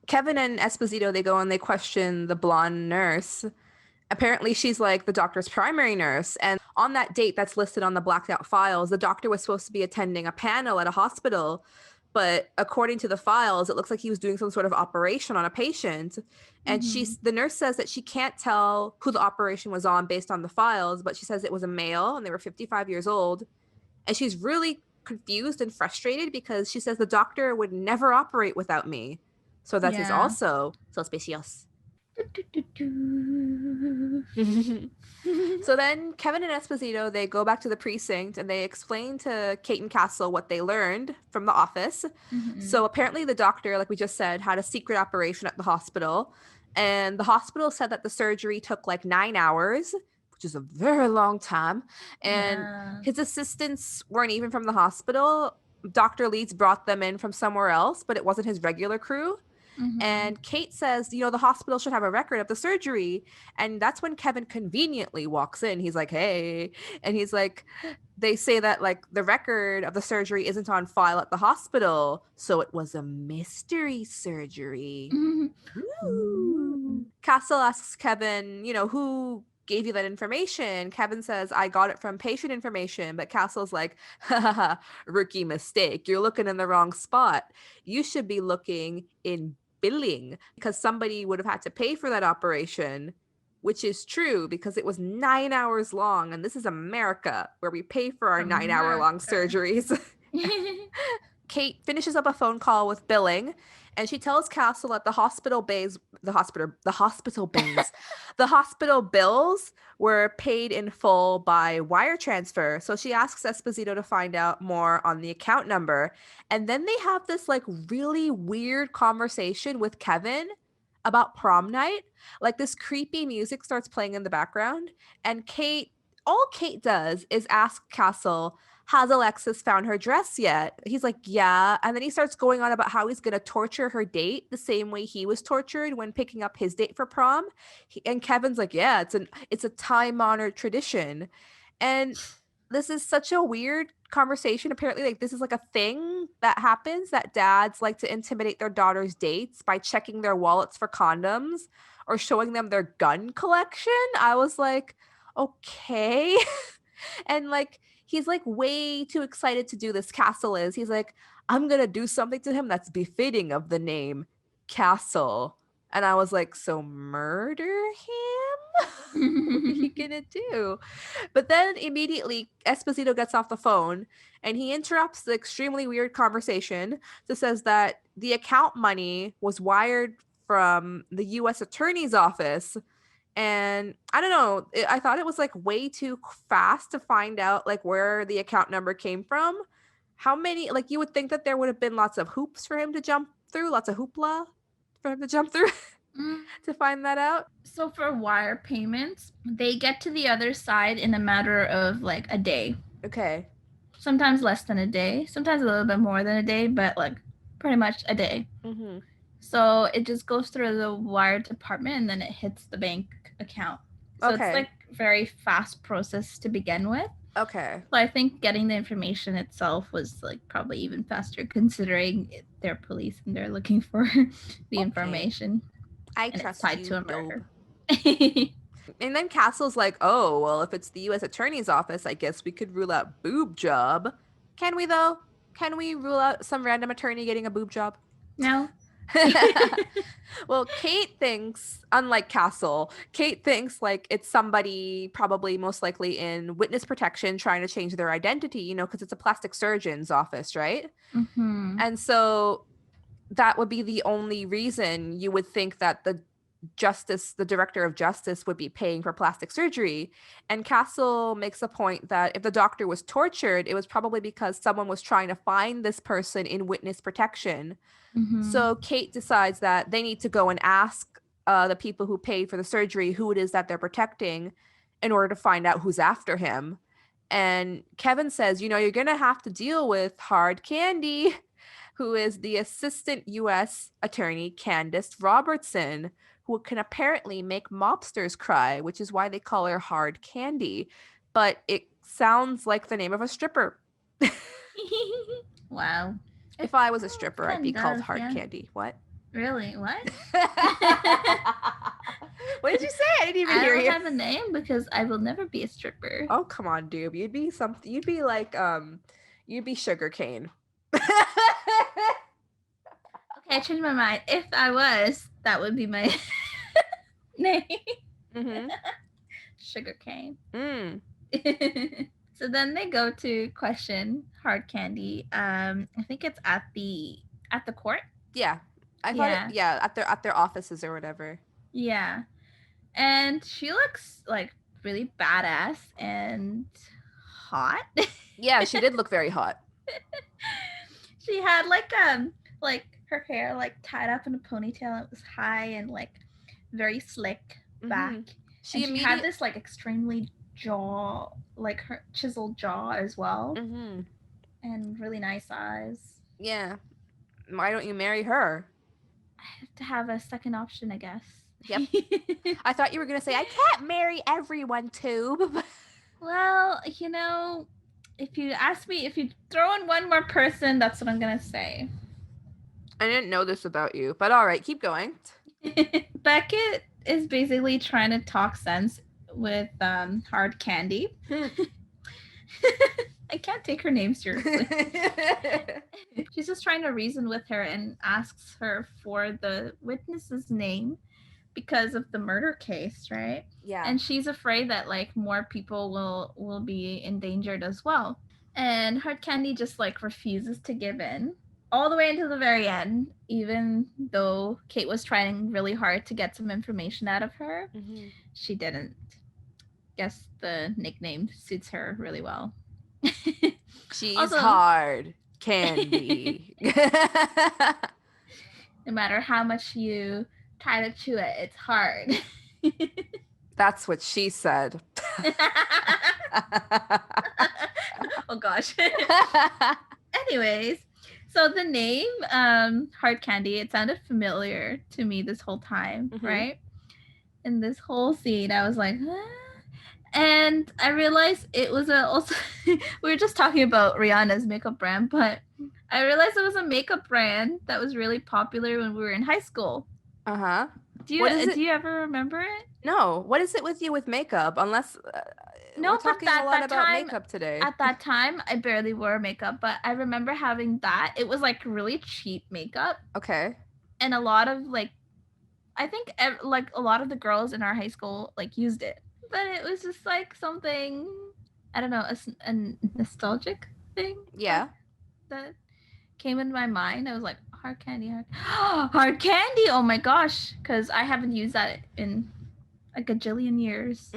Kevin and Esposito, they go and they question the blonde nurse. Apparently, she's like the doctor's primary nurse. And on that date that's listed on the blacked out files, the doctor was supposed to be attending a panel at a hospital. But according to the files, it looks like he was doing some sort of operation on a patient. And the nurse says that she can't tell who the operation was on based on the files, but she says it was a male and they were 55 years old. And she's really confused and frustrated because she says the doctor would never operate without me. So that is also suspicious. So then Kevin and Esposito, they go back to the precinct and they explain to Kate and Castle what they learned from the office. So apparently the doctor, like we just said, had a secret operation at the hospital. And the hospital said that the surgery took like 9 hours, which is a very long time. And his assistants weren't even from the hospital. Dr. Leeds brought them in from somewhere else, but it wasn't his regular crew. And Kate says, the hospital should have a record of the surgery. And that's when Kevin conveniently walks in. He's like, hey. And he's like, they say that like the record of the surgery isn't on file at the hospital. So it was a mystery surgery. Castle asks Kevin, who gave you that information? Kevin says, I got it from patient information. But Castle's like, rookie mistake. You're looking in the wrong spot. You should be looking in billing because somebody would have had to pay for that operation, which is true because it was 9 hours long. And this is America where we pay for our 9 hour long surgeries. Kate finishes up a phone call with billing and she tells Castle that the hospital bills were paid in full by wire transfer. So she asks Esposito to find out more on the account number. And then they have this like really weird conversation with Kevin about prom night. Like this creepy music starts playing in the background. And all Kate does is ask Castle, has Alexis found her dress yet? He's like, yeah. And then he starts going on about how he's going to torture her date the same way he was tortured when picking up his date for prom. And Kevin's like, yeah, it's a time-honored tradition. And this is such a weird conversation. Apparently, like this is like a thing that happens, that dads like to intimidate their daughters' dates by checking their wallets for condoms or showing them their gun collection. I was like, okay. And like he's like way too excited to do this. Castle is. He's like, I'm gonna do something to him that's befitting of the name Castle. And I was like, so murder him? What are you gonna do? But then immediately Esposito gets off the phone and he interrupts the extremely weird conversation that says that the account money was wired from the U.S. Attorney's Office. And I don't know, I thought it was like way too fast to find out like where the account number came from. How many, like you would think that there would have been lots of hoops for him to jump through, lots of hoopla for him to jump through to find that out. So for wire payments, they get to the other side in a matter of like a day. Okay. Sometimes less than a day, sometimes a little bit more than a day, but like pretty much a day. So it just goes through the wire department and then it hits the bank account. So it's like very fast process to begin with. Okay. So I think getting the information itself was like probably even faster considering they're police and they're looking for the information. I trust it's tied you, to a murder. And then Castle's like, oh, well, if it's the U.S. Attorney's Office, I guess we could rule out boob job. Can we, though? Can we rule out some random attorney getting a boob job? No. Well, Kate thinks, unlike Castle, Kate thinks like it's somebody probably most likely in witness protection trying to change their identity, because it's a plastic surgeon's office, right? And so that would be the only reason you would think that the director of justice would be paying for plastic surgery. And Castle makes a point that if the doctor was tortured, it was probably because someone was trying to find this person in witness protection. So Kate decides that they need to go and ask the people who paid for the surgery who it is that they're protecting in order to find out who's after him. And Kevin says, you're going to have to deal with Hard Candy, who is the assistant U.S. attorney, Candace Robertson, who can apparently make mobsters cry, which is why they call her Hard Candy. But it sounds like the name of a stripper. Wow. If I was a stripper, I'd be called Hard Candy. What? Really? What? What did you say? I didn't even hear you. I don't have a name because I will never be a stripper. Oh, come on, dude. You'd be something. You'd be like you'd be sugarcane. Okay, I changed my mind. If I was, that would be my name. Mm-hmm. Sugarcane. So then they go to question Hard Candy. I think it's at the court. Yeah, I thought at their offices or whatever. Yeah, and she looks like really badass and hot. Yeah, she did look very hot. She had like her hair like tied up in a ponytail. It was high and like very slick back. She had this like extremely her chiseled jaw as well, and really nice eyes. Yeah. Why don't you marry her? I have to have a second option, I guess. Yep. I thought you were gonna say I can't marry everyone too. Well, you know, if you ask me, if you throw in one more person, that's what I'm gonna say. I didn't know this about you, but all right, keep going. Beckett is basically trying to talk sense with Hard Candy. I can't take her name seriously. She's just trying to reason with her and asks her for the witness's name because of the murder case, right? Yeah. And she's afraid that like more people will be endangered as well. And Hard Candy just like refuses to give in all the way until the very end, even though Kate was trying really hard to get some information out of her. She didn't. Guess the nickname suits her really well. She's also, Hard Candy. No matter how much you try to chew it, it's hard. That's what she said. Oh gosh. Anyways, so the name Hard Candy, it sounded familiar to me this whole time, right? In this whole scene, I was like, huh? And I realized it was also we were just talking about Rihanna's makeup brand, but I realized it was a makeup brand that was really popular when we were in high school. Do you ever remember it? No. What is it with you with makeup? Unless no, we're talking a lot about makeup today. At that time, I barely wore makeup, but I remember having that. It was like really cheap makeup. Okay. And a lot of like, I think like a lot of the girls in our high school like used it. But it was just like something, I don't know, a nostalgic thing. Yeah. That came in my mind. I was like, Hard Candy. Hard Candy! Oh my gosh. Because I haven't used that in like a jillion years.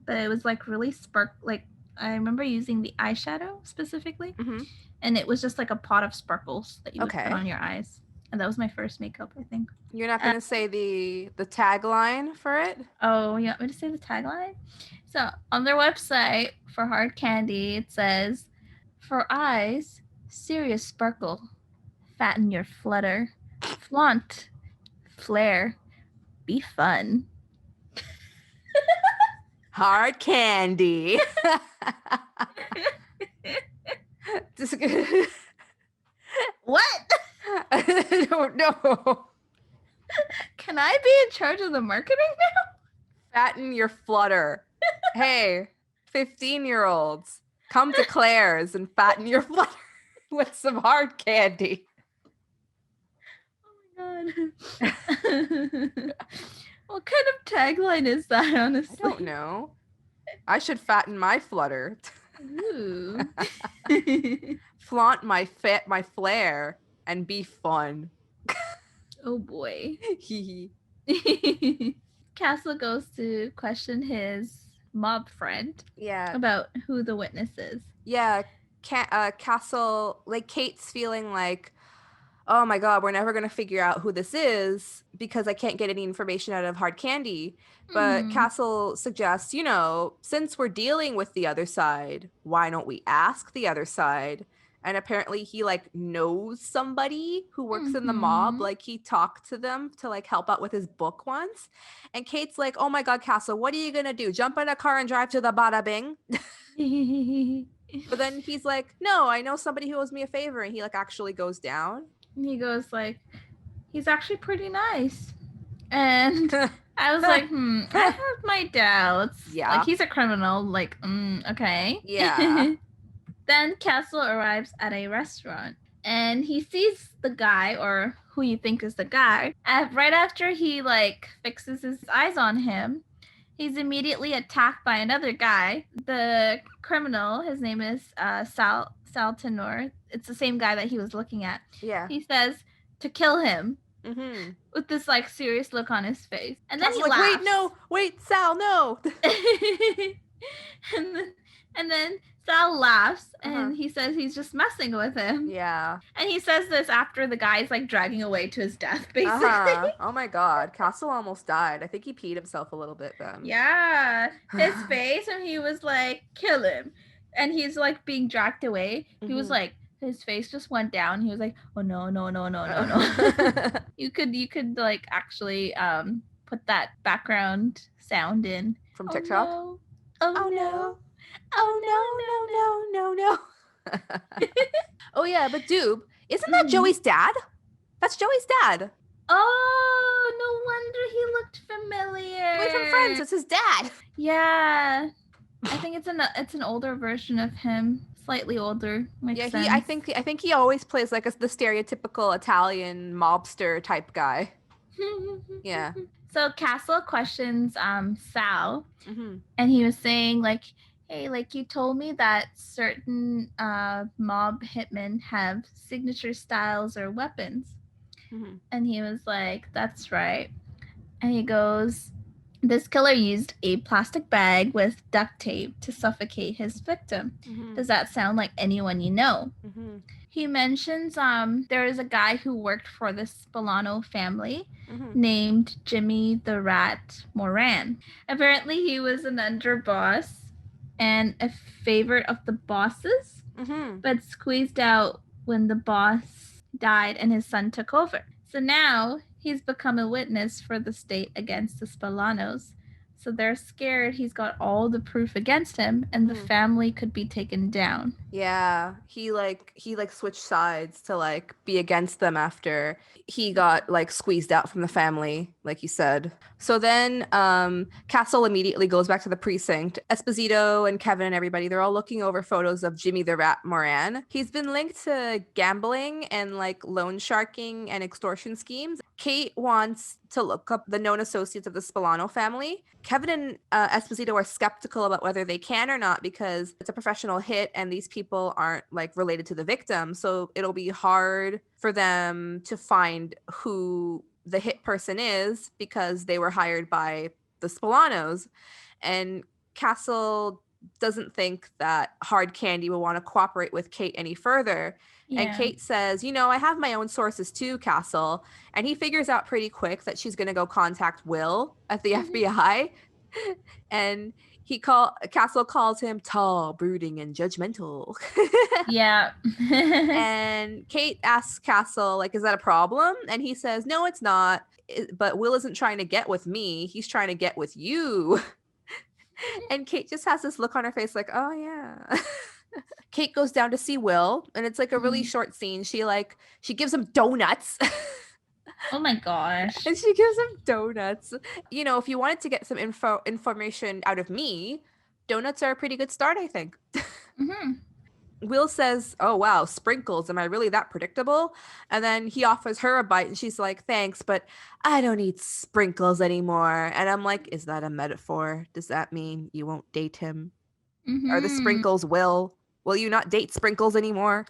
But it was like really like I remember using the eyeshadow specifically. And it was just like a pot of sparkles that you would put on your eyes. And that was my first makeup, I think. You're not going to say the tagline for it? Oh, you want me to say the tagline? So on their website for Hard Candy, it says, for eyes, serious sparkle, fatten your flutter, flaunt, flare, be fun. Hard Candy. What? I don't know. Can I be in charge of the marketing now? Fatten your flutter. Hey, 15-year-olds, come to Claire's and fatten your flutter with some Hard Candy. Oh my god. What kind of tagline is that, honestly? I don't know. I should fatten my flutter. Ooh. Flaunt my flair and be fun. Oh boy. Castle goes to question his mob friend. Yeah. About who the witness is. Yeah. Castle, like Kate's feeling like, oh my god, we're never going to figure out who this is because I can't get any information out of Hard Candy. But Castle suggests, since we're dealing with the other side, why don't we ask the other side? And apparently he like knows somebody who works in the mob. Like he talked to them to like help out with his book once. And Kate's like, oh my god, Castle, what are you going to do? Jump in a car and drive to the Bada Bing? But then he's like, no, I know somebody who owes me a favor. And he like actually goes down. And he goes like, he's actually pretty nice. And I was like, I have my doubts. Yeah. Like, he's a criminal. Like, okay. Yeah. Then Castle arrives at a restaurant. And he sees the guy, or who you think is the guy. And right after he, like, fixes his eyes on him, he's immediately attacked by another guy. The criminal, his name is Sal Tenor. It's the same guy that he was looking at. Yeah. He says to kill him. Mm-hmm. With this like serious look on his face, and then he like, laughs. Wait, Sal, no. and then Sal laughs, and he says he's just messing with him. Yeah. And he says this after the guy's like dragging away to his death, basically. Oh my God, Castle almost died. I think he peed himself a little bit then. Yeah, his face when he was like, kill him, and he's like being dragged away. He was like, his face just went down. He was like, oh no. You could like actually put that background sound in from TikTok. No. No. Oh yeah, but Doob, isn't that Joey's dad? That's Joey's dad. Oh, no wonder he looked familiar. We're from Friends. It's his dad. Yeah, I think it's an older version of him. Slightly older. Makes sense. I think he always plays like the stereotypical Italian mobster type guy. Yeah. So Castle questions Sal, and he was saying like, hey, like you told me that certain mob hitmen have signature styles or weapons. And he was like, that's right. And he goes, this killer used a plastic bag with duct tape to suffocate his victim. Does that sound like anyone you know? He mentions there is a guy who worked for the Spolano family named Jimmy the Rat Moran. Apparently he was an underboss and a favorite of the bosses, but squeezed out when the boss died and his son took over. So now he's become a witness for the state against the Spolanos. So they're scared he's got all the proof against him and the family could be taken down. Yeah, he switched sides to like be against them after he got like squeezed out from the family, like you said. So then Castle immediately goes back to the precinct. Esposito and Kevin and everybody, they're all looking over photos of Jimmy the Rat Moran. He's been linked to gambling and like loan sharking and extortion schemes. Kate wants to look up the known associates of the Spolano family. Kevin and Esposito are skeptical about whether they can or not because it's a professional hit and these people aren't like related to the victim. So it'll be hard for them to find who the hit person is because they were hired by the Spolanos. And Castle doesn't think that Hard Candy will want to cooperate with Kate any further. Yeah. And Kate says, I have my own sources too, Castle. And he figures out pretty quick that she's going to go contact Will at the FBI. And Castle calls him tall, brooding, and judgmental. Yeah. And Kate asks Castle, like, is that a problem? And he says, no, it's not. But Will isn't trying to get with me. He's trying to get with you. And Kate just has this look on her face like, oh, yeah. Kate goes down to see Will, and it's like a really short scene. She gives him donuts. Oh my gosh. And she gives him donuts. If you wanted to get some information out of me, donuts are a pretty good start, I think. Will says, oh, wow, sprinkles. Am I really that predictable? And then he offers her a bite, and she's like, thanks, but I don't eat sprinkles anymore. And I'm like, is that a metaphor? Does that mean you won't date him? Are the sprinkles Will? Will you not date sprinkles anymore?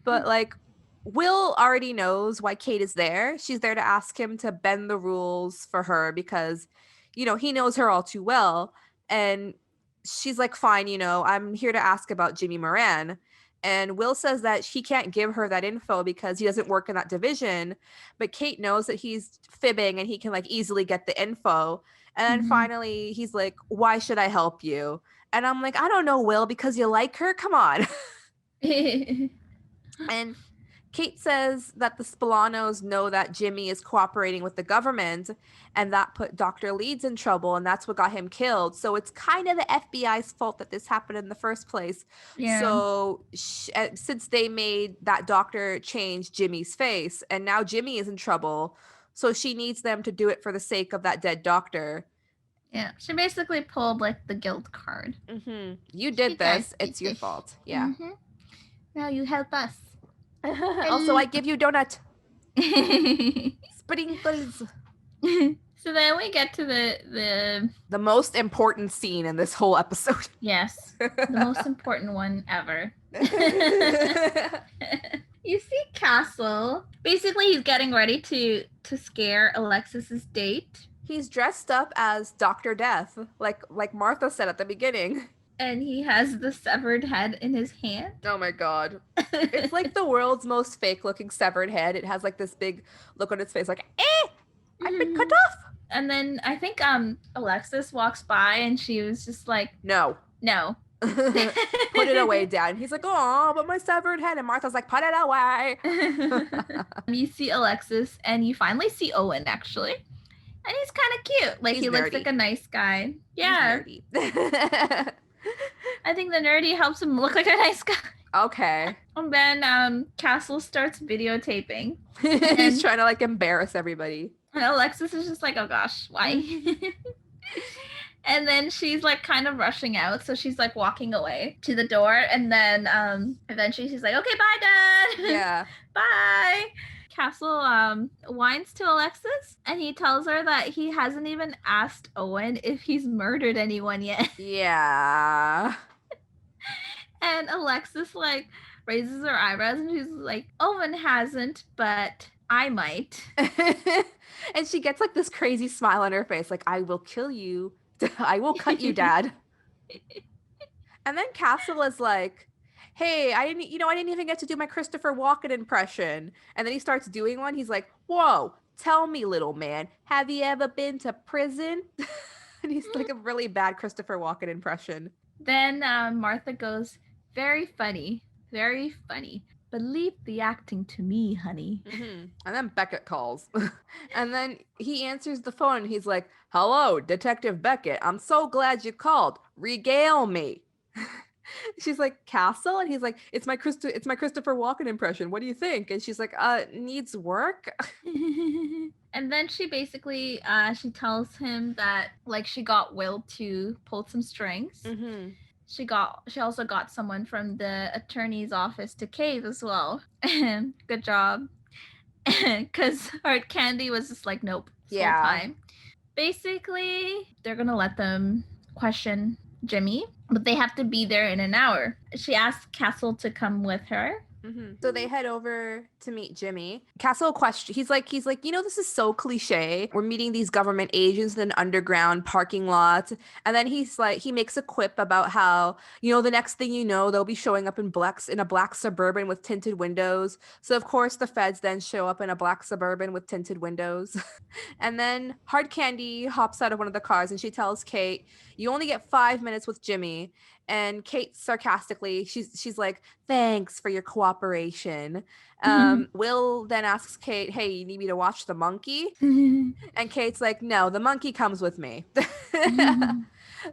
But like, Will already knows why Kate is there. She's there to ask him to bend the rules for her because, he knows her all too well. And she's like, fine, I'm here to ask about Jimmy Moran. And Will says that she can't give her that info because he doesn't work in that division. But Kate knows that he's fibbing and he can like easily get the info. And then finally he's like, why should I help you? And I'm like, I don't know, Will, because you like her? Come on. And Kate says that the Spolanos know that Jimmy is cooperating with the government, and that put Dr. Leeds in trouble, and that's what got him killed. So it's kind of the FBI's fault that this happened in the first place. Yeah. So since they made that doctor change Jimmy's face, and now Jimmy is in trouble, so she needs them to do it for the sake of that dead doctor. Yeah, she basically pulled like the guilt card. You did this. It's your fault. Yeah. Now you help us. Also, I give you donut. Sprinkles. So then we get to the most important scene in this whole episode. Yes, the most important one ever. You see Castle. Basically, he's getting ready to scare Alexis's date. He's dressed up as Dr. Death, like Martha said at the beginning. And he has the severed head in his hand. Oh my god. It's like the world's most fake-looking severed head. It has like this big look on its face like, I've been cut off. And then I think Alexis walks by and she was just like, No. Put it away, Dad. And he's like, oh, but my severed head. And Martha's like, put it away. You see Alexis and you finally see Owen, actually. And he's kind of cute. Like, he looks like a nice guy. Yeah. He's nerdy. I think the nerdy helps him look like a nice guy. Okay. And then Castle starts videotaping. He's trying to like embarrass everybody. And Alexis is just like, oh gosh, why? And then she's like kind of rushing out. So she's like walking away to the door. And then eventually she's like, okay, bye, Dad. Yeah. Bye. Castle whines to Alexis, and he tells her that he hasn't even asked Owen if he's murdered anyone yet. Yeah. And Alexis like raises her eyebrows and she's like, Owen hasn't, but I might. And she gets like this crazy smile on her face, like, I will kill you. I will cut you, Dad. And then Castle is like, hey, I didn't even get to do my Christopher Walken impression. And then he starts doing one. He's like, whoa, tell me, little man, have you ever been to prison? And he's like a really bad Christopher Walken impression. Then Martha goes, very funny, but leave the acting to me, honey. And then Beckett calls. And then he answers the phone. And he's like, hello, Detective Beckett. I'm so glad you called. Regale me. She's like, Castle? And he's like, it's my Christopher Walken impression. What do you think? And she's like, needs work. And then she basically she tells him that like she got Will to pull some strings. She also got someone from the attorney's office to cave as well. Good job. Because Hard Candy was just like, nope. Yeah. Time. Basically, they're gonna let them question Jimmy, but they have to be there in an hour. She asked Castle to come with her. So they head over to meet Jimmy. Castle he's like, this is so cliche. We're meeting these government agents in an underground parking lot. And then he's like, he makes a quip about how, the next thing you know, they'll be showing up in a black Suburban with tinted windows. So of course the feds then show up in a black Suburban with tinted windows. And then Hard Candy hops out of one of the cars and she tells Kate, you only get 5 minutes with Jimmy. And Kate sarcastically, she's like, thanks for your cooperation. Will then asks Kate, hey, you need me to watch the monkey? And Kate's like, no, the monkey comes with me.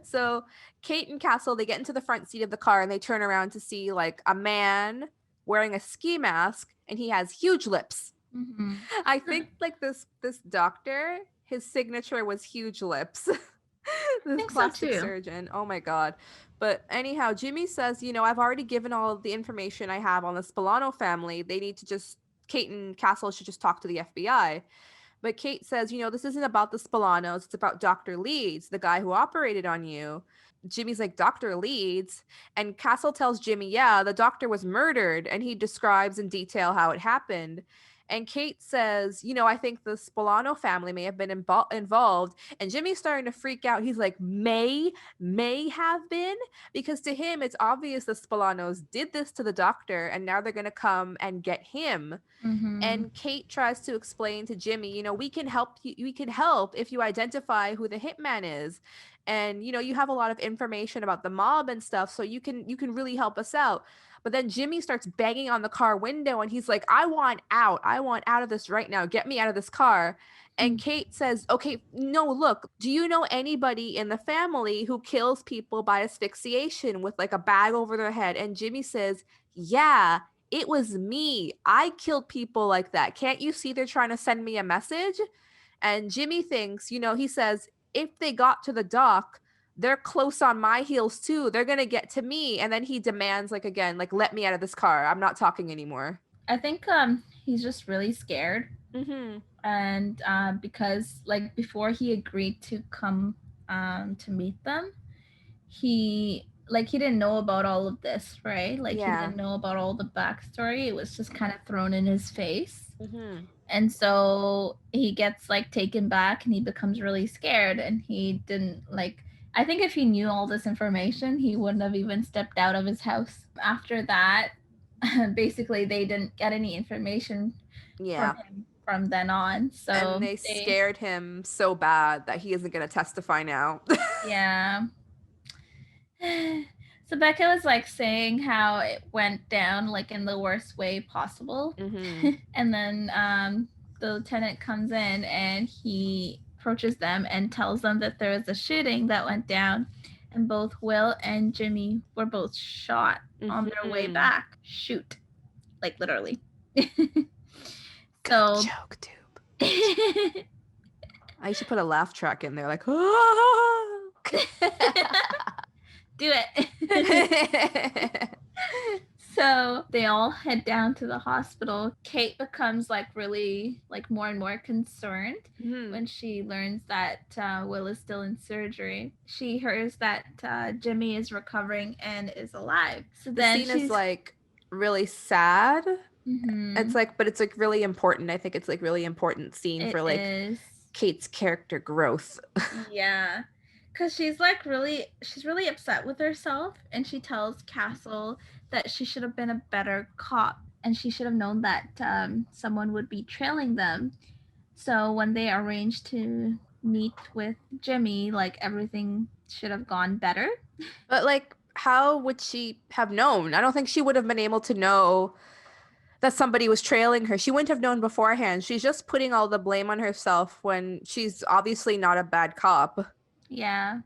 So Kate and Castle, they get into the front seat of the car and they turn around to see like a man wearing a ski mask and he has huge lips. I think like this doctor, his signature was huge lips. This plastic surgeon. Oh my god. But anyhow, Jimmy says, I've already given all the information I have on the Spolano family. They need to Kate and Castle should just talk to the FBI. But Kate says, this isn't about the Spolanos. It's about Dr. Leeds, the guy who operated on you. Jimmy's like, Dr. Leeds? And Castle tells Jimmy, yeah, the doctor was murdered. And he describes in detail how it happened. And Kate says, I think the Spolano family may have been involved. And Jimmy's starting to freak out. He's like, may have been? Because to him, it's obvious the Spolanos did this to the doctor. And now they're going to come and get him. And Kate tries to explain to Jimmy, we can help you. We can help if you identify who the hitman is. And, you have a lot of information about the mob and stuff. So you can really help us out. But then Jimmy starts banging on the car window and he's like, I want out of this right now, get me out of this car. And Kate says, okay, no, look, do you know anybody in the family who kills people by asphyxiation with like a bag over their head? And Jimmy says, yeah, it was me. I killed people like that. Can't you see they're trying to send me a message? And Jimmy thinks, he says, if they got to the dock, they're close on my heels too. They're going to get to me. And then he demands, like, again, like, let me out of this car. I'm not talking anymore. I think he's just really scared. Mm-hmm. And because, like, before he agreed to come to meet them, he didn't know about all of this, right? Like, he didn't know about all the backstory. It was just kind of thrown in his face. Mm-hmm. And so he gets, like, taken back and he becomes really scared. And he didn't, like, I think if he knew all this information, he wouldn't have even stepped out of his house. After that, basically, they didn't get any information from him from then on. So and they scared him so bad that he isn't going to testify now. Yeah. So Becca was like saying how it went down like in the worst way possible. Mm-hmm. And then the lieutenant comes in and he approaches them and tells them that there was a shooting that went down and both Will and Jimmy were both shot on their way back. Shoot. Like literally. So good joke, Tube. I should put a laugh track in there, like, oh. Do it. So they all head down to the hospital. Kate becomes like really like more and more concerned when she learns that Will is still in surgery. She hears that Jimmy is recovering and is alive. So then the scene is like really sad. Mm-hmm. It's like, but it's like really important. I think it's like really important scene for like Kate's character growth. Yeah. Because she's really upset with herself, and she tells Castle that she should have been a better cop, and she should have known that someone would be trailing them. So when they arranged to meet with Jimmy, like everything should have gone better. But like, how would she have known? I don't think she would have been able to know that somebody was trailing her. She wouldn't have known beforehand. She's just putting all the blame on herself when she's obviously not a bad cop. Yeah.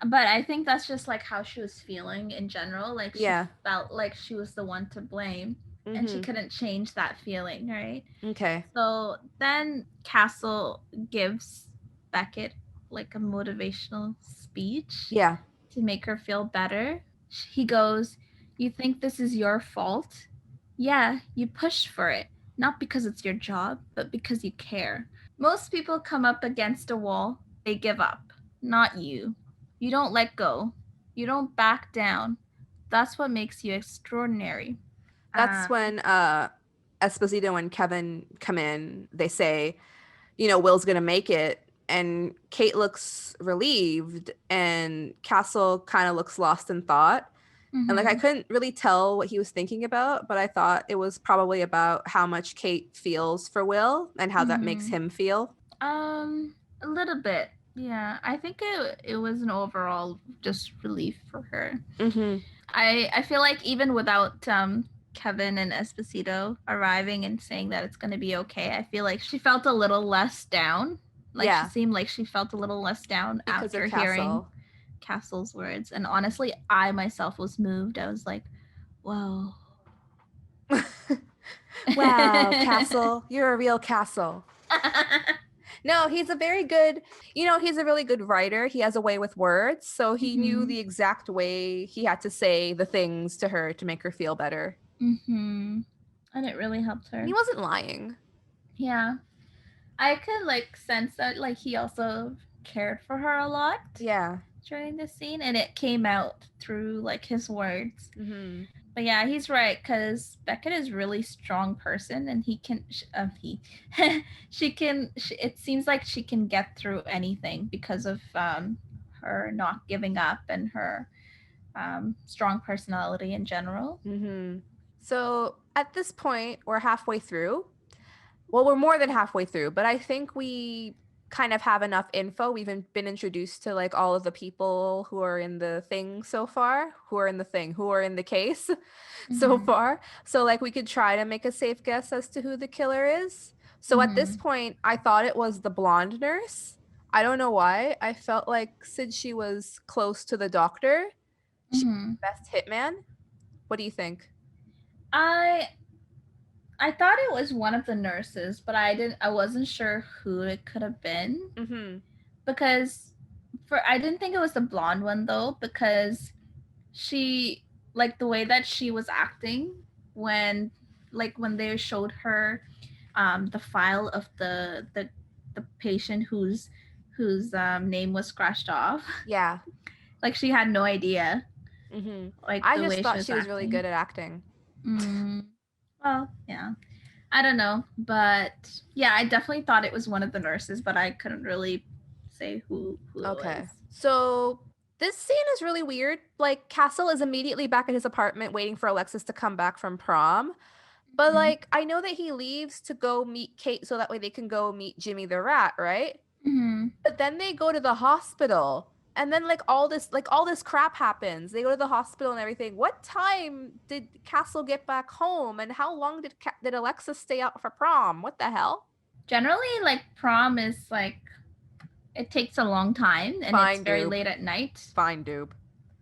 But I think that's just like how she was feeling in general. Like she felt like she was the one to blame and she couldn't change that feeling, right? Okay. So then Castle gives Beckett like a motivational speech. Yeah. To make her feel better. He goes, "You think this is your fault? Yeah, you pushed for it. Not because it's your job, but because you care. Most people come up against a wall, they give up. Not you. You don't let go. You don't back down. That's what makes you extraordinary." That's when Esposito and Kevin come in. They say, Will's going to make it. And Kate looks relieved and Castle kind of looks lost in thought. Mm-hmm. And like, I couldn't really tell what he was thinking about, but I thought it was probably about how much Kate feels for Will and how that makes him feel. A little bit. Yeah, I think it was an overall just relief for her. Mm-hmm. I feel like even without Kevin and Esposito arriving and saying that it's going to be okay, I feel like she felt a little less down. Like she seemed like she felt a little less down because after hearing Castle's words. And honestly, I myself was moved. I was like, whoa. Wow, Castle, you're a real Castle. No, he's a very good, he's a really good writer. He has a way with words. So he knew the exact way he had to say the things to her to make her feel better. Mm-hmm. And it really helped her. He wasn't lying. Yeah. I could like sense that like he also cared for her a lot. Yeah. During this scene, and it came out through like his words. Mm-hmm. But yeah, he's right, because Beckett is a really strong person, and it seems like she can get through anything because of her not giving up and her strong personality in general. Mm-hmm. So at this point, we're halfway through. Well, we're more than halfway through, but I think we kind of have enough info. We've been introduced to like all of the people who are in the thing so far, who are in the case so far. So like we could try to make a safe guess as to who the killer is. So at this point, I thought it was the blonde nurse. I don't know why. I felt like since she was close to the doctor, she's the best hitman. What do you think? I thought it was one of the nurses, but I wasn't sure who it could have been. Because I didn't think it was the blonde one though, because she, like, the way that she was acting when they showed her the file of the patient whose name was scratched off. Yeah. Like she had no idea. Like I just thought she was really good at acting. Well, yeah. I don't know, but yeah, I definitely thought it was one of the nurses, but I couldn't really say who it was. So this scene is really weird. Like Castle is immediately back at his apartment waiting for Alexis to come back from prom. But like I know that he leaves to go meet Kate so that way they can go meet Jimmy the Rat, right? But then they go to the hospital. And then like all this crap happens. They go to the hospital and everything. What time did Castle get back home, and how long did Alexis stay out for prom? What the hell? Generally, like prom is like it takes a long time and it's very late at night. Fine, Doob.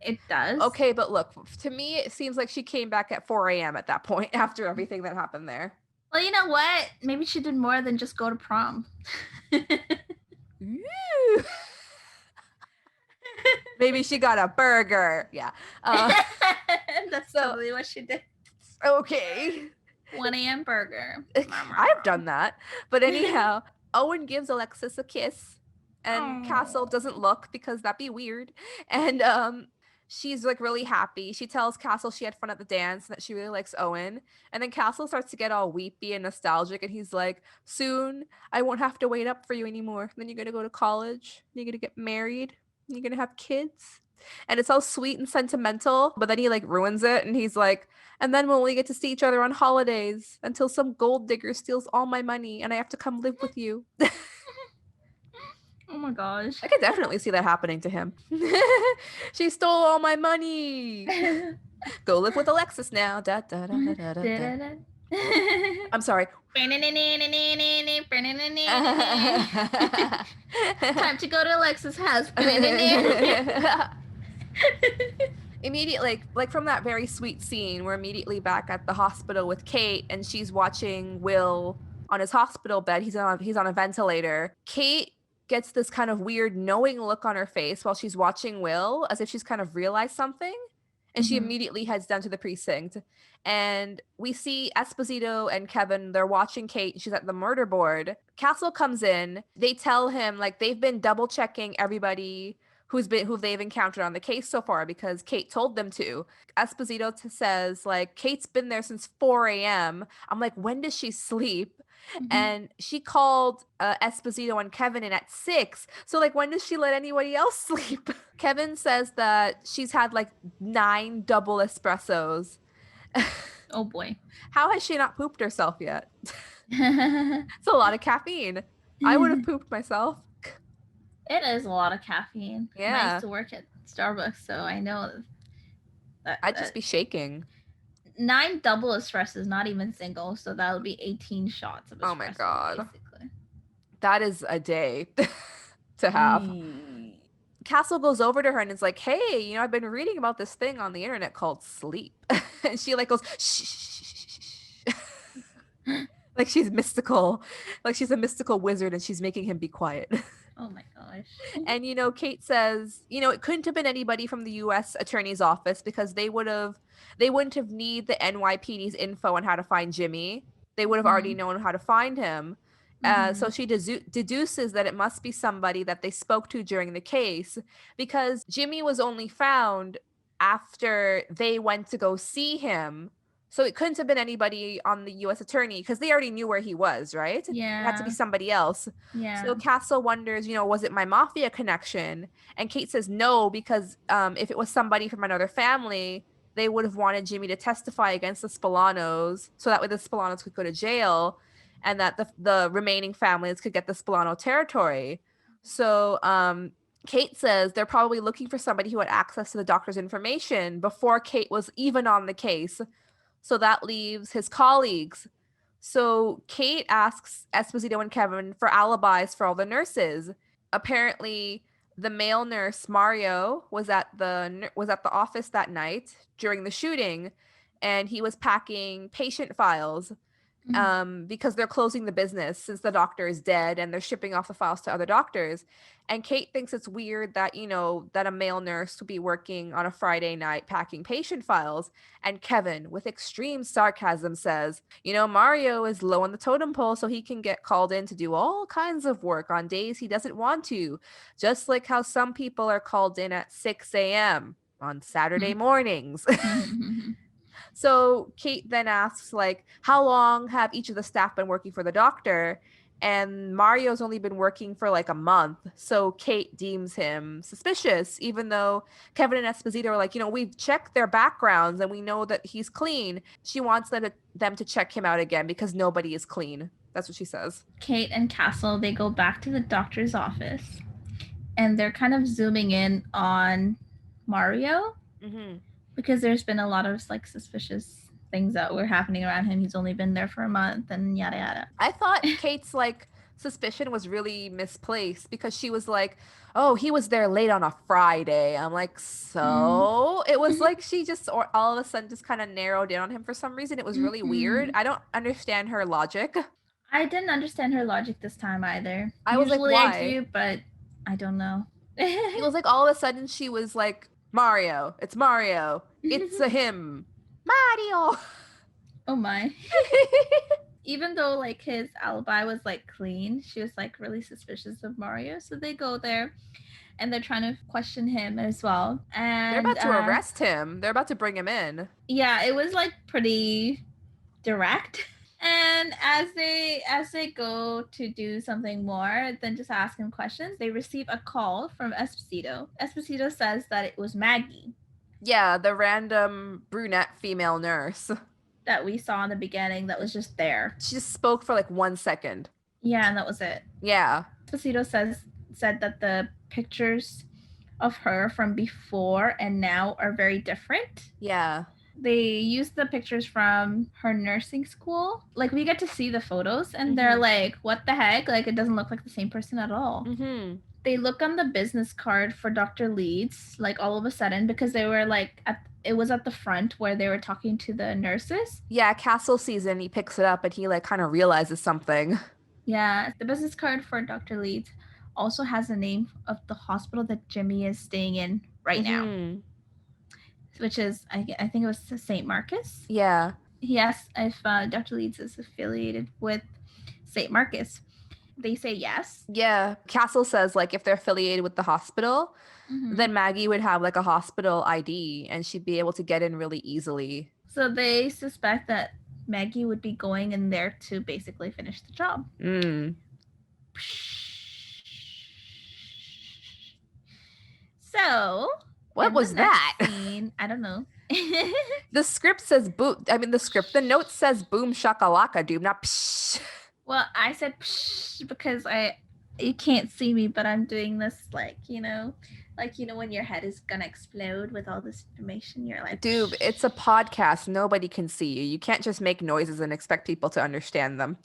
It does. Okay, but look, to me it seems like she came back at 4 a.m. at that point after everything that happened there. Well, you know what? Maybe she did more than just go to prom. Maybe she got a burger. Yeah. That's totally what she did. Okay. 1 a.m. burger. I've done that. But anyhow, Owen gives Alexis a kiss, and Castle doesn't look because that'd be weird. And she's like really happy. She tells Castle she had fun at the dance and that she really likes Owen. And then Castle starts to get all weepy and nostalgic, and he's like, soon I won't have to wait up for you anymore. Then you're gonna go to college, you're gonna get married, you're gonna have kids. And it's all sweet and sentimental, but then he like ruins it, and he's like, and then we'll only get to see each other on holidays until some gold digger steals all my money and I have to come live with you. Oh my gosh. I could definitely see that happening to him. She stole all my money. Go live with Alexis now. Da, da, da, da, da, da. I'm sorry. Time to go to Alexis' house. Immediately, like from that very sweet scene, we're immediately back at the hospital with Kate, and she's watching Will on his hospital bed. He's on a ventilator. Kate gets this kind of weird knowing look on her face while she's watching Will, as if she's kind of realized something. And she immediately heads down to the precinct. And we see Esposito and Kevin, they're watching Kate. She's at the murder board. Castle comes in. They tell him like they've been double checking everybody who they've encountered on the case so far because Kate told them to. Esposito says like, Kate's been there since 4 a.m. I'm like, when does she sleep? And she called Esposito and Kevin in at 6. So like, when does she let anybody else sleep? Kevin says that she's had like 9 double espressos. Oh boy. How has she not pooped herself yet? It's a lot of caffeine. I would have pooped myself. It is a lot of caffeine. Yeah. I used to work at Starbucks, so I know that I'd just be shaking. 9 double espressos, not even single, so that would be 18 shots of espresso. Oh my god. Basically. That is a day to have. Castle goes over to her and is like, hey, you know, I've been reading about this thing on the internet called sleep. And she like goes, shh, shh, shh, shh. Like she's mystical. Like she's a mystical wizard and she's making him be quiet. Oh my gosh. And, you know, Kate says, you know, it couldn't have been anybody from the U.S. Attorney's Office because they wouldn't have need the NYPD's info on how to find Jimmy. They would have already known how to find him. So she deduces that it must be somebody that they spoke to during the case because Jimmy was only found after they went to go see him. So it couldn't have been anybody on the U.S. attorney because they already knew where he was, right? Yeah. It had to be somebody else. Yeah. So Castle wonders, you know, was it my mafia connection? And Kate says no, because if it was somebody from another family, they would have wanted Jimmy to testify against the Spolanos so that way the Spolanos could go to jail. and that the remaining families could get the Spilano territory. So Kate says they're probably looking for somebody who had access to the doctor's information before Kate was even on the case. So that leaves his colleagues. So Kate asks Esposito and Kevin for alibis for all the nurses. Apparently, the male nurse Mario was at the office that night during the shooting, and he was packing patient files because they're closing the business since the doctor is dead and they're shipping off the files to other doctors. And Kate thinks it's weird that, that a male nurse would be working on a Friday night packing patient files. And Kevin, with extreme sarcasm, says, Mario is low on the totem pole, so he can get called in to do all kinds of work on days he doesn't want to, just like how some people are called in at 6 a.m. on Saturday mornings. So Kate then asks, how long have each of the staff been working for the doctor? And Mario's only been working for a month. So Kate deems him suspicious, even though Kevin and Esposito are like, we've checked their backgrounds and we know that he's clean. She wants them to check him out again because nobody is clean. That's what she says. Kate and Castle, they go back to the doctor's office and they're kind of zooming in on Mario. Because there's been a lot of suspicious things that were happening around him. He's only been there for a month and yada yada. I thought Kate's suspicion was really misplaced because she was like, oh, he was there late on a Friday. I'm like, so it was she just all of a sudden just kind of narrowed in on him for some reason. It was really weird. I don't understand her logic. I didn't understand her logic this time either. I was Usually like, why? I do, but I don't know. It was all of a sudden she was like, Mario, it's Mario. It's a him. Mario. Oh my. Even though his alibi was clean, she was really suspicious of Mario. So they go there and they're trying to question him as well. And they're about to arrest him. They're about to bring him in. Yeah, it was pretty direct. And as they go to do something more than just ask him questions, they receive a call from Esposito. Esposito says that it was Maggie. Yeah, the random brunette female nurse that we saw in the beginning that was just there. She just spoke for 1 second. Yeah, and that was it. Yeah. Esposito said that the pictures of her from before and now are very different. Yeah. They use the pictures from her nursing school. We get to see the photos and they're like, what the heck? It doesn't look like the same person at all. They look on the business card for Dr. Leeds, all of a sudden, because they were it was at the front where they were talking to the nurses. Yeah, Castle sees it and he picks it up and he kind of realizes something. Yeah, the business card for Dr. Leeds also has the name of the hospital that Jimmy is staying in right now. Which is, I think it was St. Marcus. Yeah. He asked if Dr. Leeds is affiliated with St. Marcus. They say yes. Yeah. Castle says, if they're affiliated with the hospital, then Maggie would have, a hospital ID, and she'd be able to get in really easily. So they suspect that Maggie would be going in there to basically finish the job. So... What was that? Scene, I don't know. The script says boom. The note says boom shakalaka, dude, not psh. Well, I said psh because you can't see me, but I'm doing this when your head is gonna explode with all this information. You're like, dude, it's a podcast. Nobody can see you. You can't just make noises and expect people to understand them.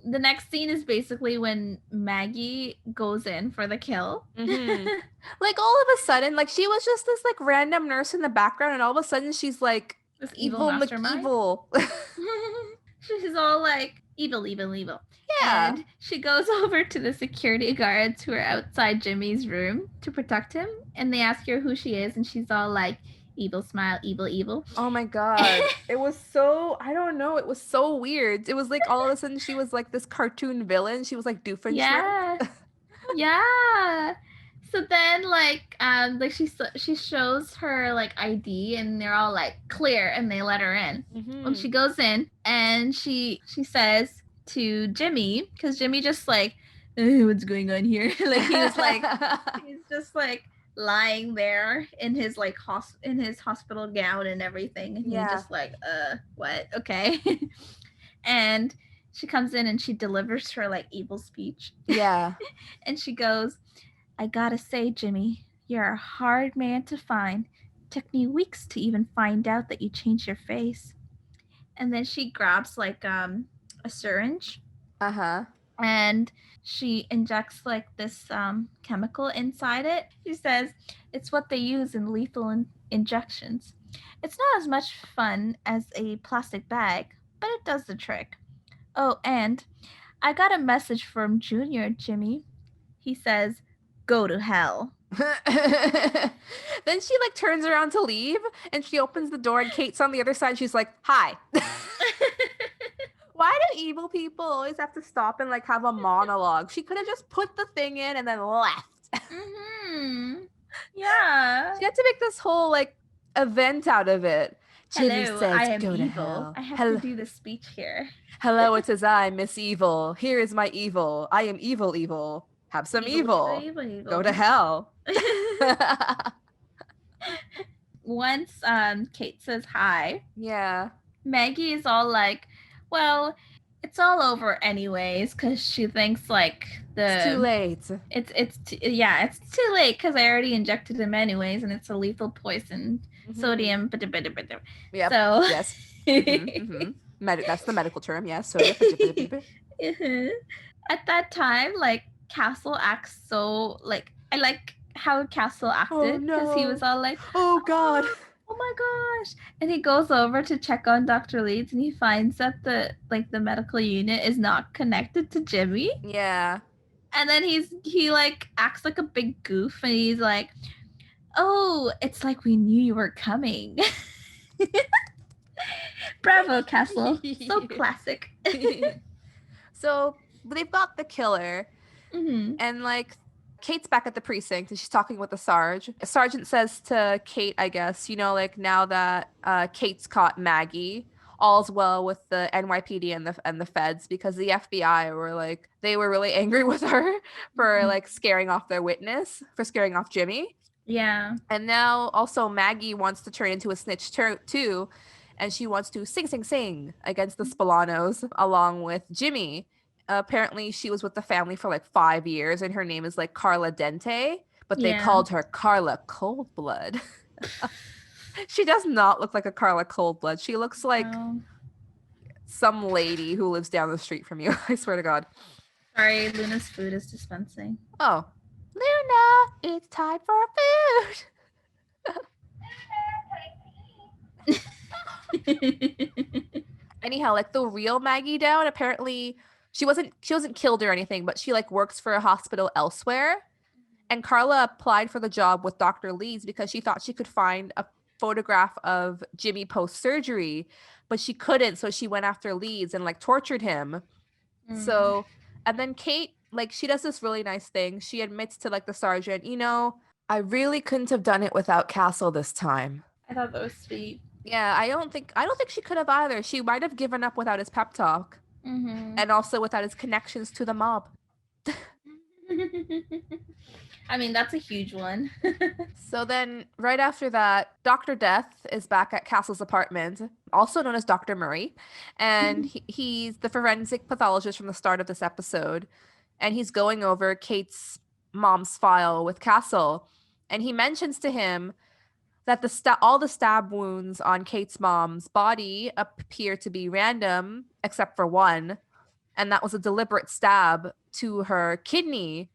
The next scene is basically when Maggie goes in for the kill. All of a sudden, she was just this random nurse in the background, and all of a sudden she's this evil mastermind. Evil. She's all evil. Yeah. And she goes over to the security guards who are outside Jimmy's room to protect him, and they ask her who she is, and she's all evil smile, evil. Oh my god. It was so, I don't know, it was so weird. It was all of a sudden she was this cartoon villain. She was Doofenshmirtz. Yeah. Yeah. So then she shows her ID and they're all clear and they let her in. When she goes in and she says to Jimmy, because Jimmy just what's going on here? He was he's just lying there in his like in his hospital gown and everything, and he just like, what? Okay. And she comes in and she delivers her like evil speech. Yeah. And she goes, I gotta say, Jimmy, you're a hard man to find. Took me weeks to even find out that you changed your face. And then she grabs like a syringe. Uh-huh. And she injects like this chemical inside it. She says it's what they use in lethal injections. It's not as much fun as a plastic bag, but it does the trick. Oh, and I got a message from Junior, Jimmy. He says, go to hell. Then she like turns around to leave and she opens the door and Kate's on the other side. She's like, hi. Why do evil people always have to stop and like have a monologue? She could have just put the thing in and then left. Yeah. She had to make this whole like event out of it. Jimmy Hello, says, I am go to evil. hell. I have to do the speech here. Hello, it is I, Miss Evil. Here is my evil. I am evil. Have some evil. Go to hell. Once Kate says hi, yeah, Maggie is all like, well, it's all over anyways, because she thinks like it's too late. It's too late because I already injected him anyways, and it's a lethal poison, sodium. Yep. So yes, that's the medical term. Yes, sodium. At that time, like Castle acts so like I like how Castle acted because he was all like, oh god. Oh my gosh. And he goes over to check on Dr. Leeds and he finds that the medical unit is not connected to Jimmy. Yeah. And then he like acts like a big goof and he's like, "Oh, it's like we knew you were coming." Bravo, Castle. So classic. So they've got the killer. And like Kate's back at the precinct and she's talking with the Sarge. A sergeant says to Kate, I guess, you know, like now that Kate's caught Maggie, all's well with the NYPD and the feds because the FBI were like, they were really angry with her for like scaring off their witness, for scaring off Jimmy. Yeah. And now also Maggie wants to turn into a snitch too. And she wants to sing against the Spolanos along with Jimmy. Apparently she was with the family for like 5 years and her name is like Carla Dente, but they called her Carla Coldblood. She does not look like a Carla Coldblood. She looks like some lady who lives down the street from you. I swear to God. Sorry, Luna's food is dispensing. Oh. Luna, it's time for food. Anyhow, like the real Maggie Dowd, apparently she wasn't killed or anything, but she like works for a hospital elsewhere. And Carla applied for the job with Dr. Leeds because she thought she could find a photograph of Jimmy post-surgery, but she couldn't, so she went after Leeds and like tortured him. So, and then Kate, like she does this really nice thing. She admits to like the sergeant, you know, I really couldn't have done it without Castle this time. I thought that was sweet. Yeah, I don't think she could have either. She might have given up without his pep talk. And also without his connections to the mob. I mean, that's a huge one. So then right after that, Dr. Death is back at Castle's apartment, also known as Dr. Murray. And he's the forensic pathologist from the start of this episode. And he's going over Kate's mom's file with Castle. And he mentions to him that all the stab wounds on Kate's mom's body appear to be random, except for one. And that was a deliberate stab to her kidney.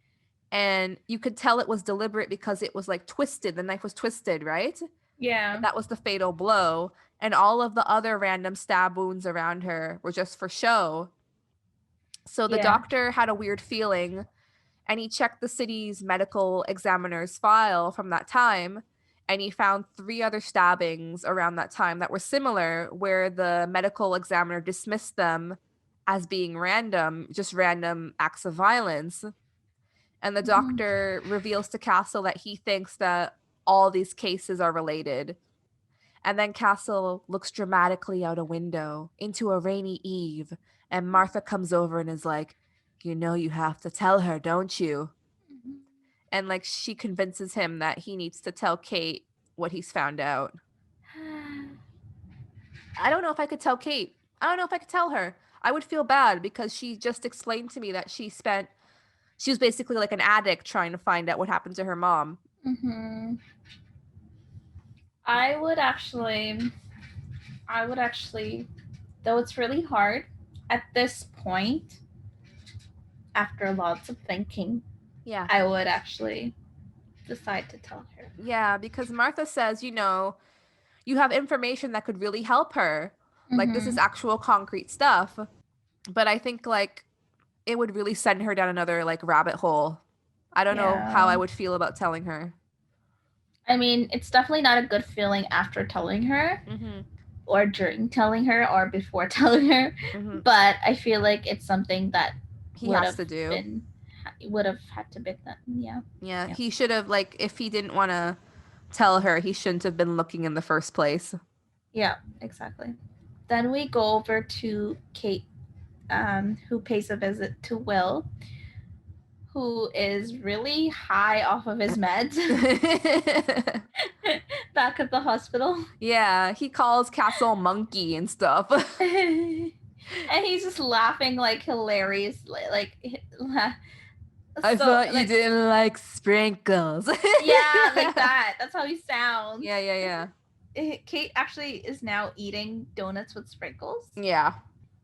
And you could tell it was deliberate because it was like twisted. The knife was twisted, right? Yeah. And that was the fatal blow. And all of the other random stab wounds around her were just for show. So the doctor had a weird feeling and he checked the city's medical examiner's file from that time. And he found 3 other stabbings around that time that were similar, where the medical examiner dismissed them as being random, just random acts of violence. And the doctor reveals to Castle that he thinks that all these cases are related. And then Castle looks dramatically out a window into a rainy eve. And Martha comes over and is like, you know, you have to tell her, don't you? And like she convinces him that he needs to tell Kate what he's found out. I don't know if I could tell Kate. I don't know if I could tell her. I would feel bad because she just explained to me that she was basically like an addict trying to find out what happened to her mom. Mm-hmm. I would actually, though it's really hard at this point, after lots of thinking, Yeah. I would actually decide to tell her. Yeah, because Martha says, you know, you have information that could really help her. Like, this is actual concrete stuff. But I think, like, it would really send her down another, like, rabbit hole. I don't know how I would feel about telling her. I mean, it's definitely not a good feeling after telling her, or during telling her, or before telling her. But I feel like it's something that he has to do. Would have had to be done. Yeah. Yeah, he should have, like, if he didn't want to tell her, he shouldn't have been looking in the first place. Yeah, exactly. Then we go over to Kate, who pays a visit to Will, who is really high off of his meds back at the hospital. Yeah, he calls Castle monkey and stuff. And he's just laughing like hilariously, like I thought you didn't like sprinkles. Yeah, like that. That's how he sounds. Yeah. Kate actually is now eating donuts with sprinkles. Yeah.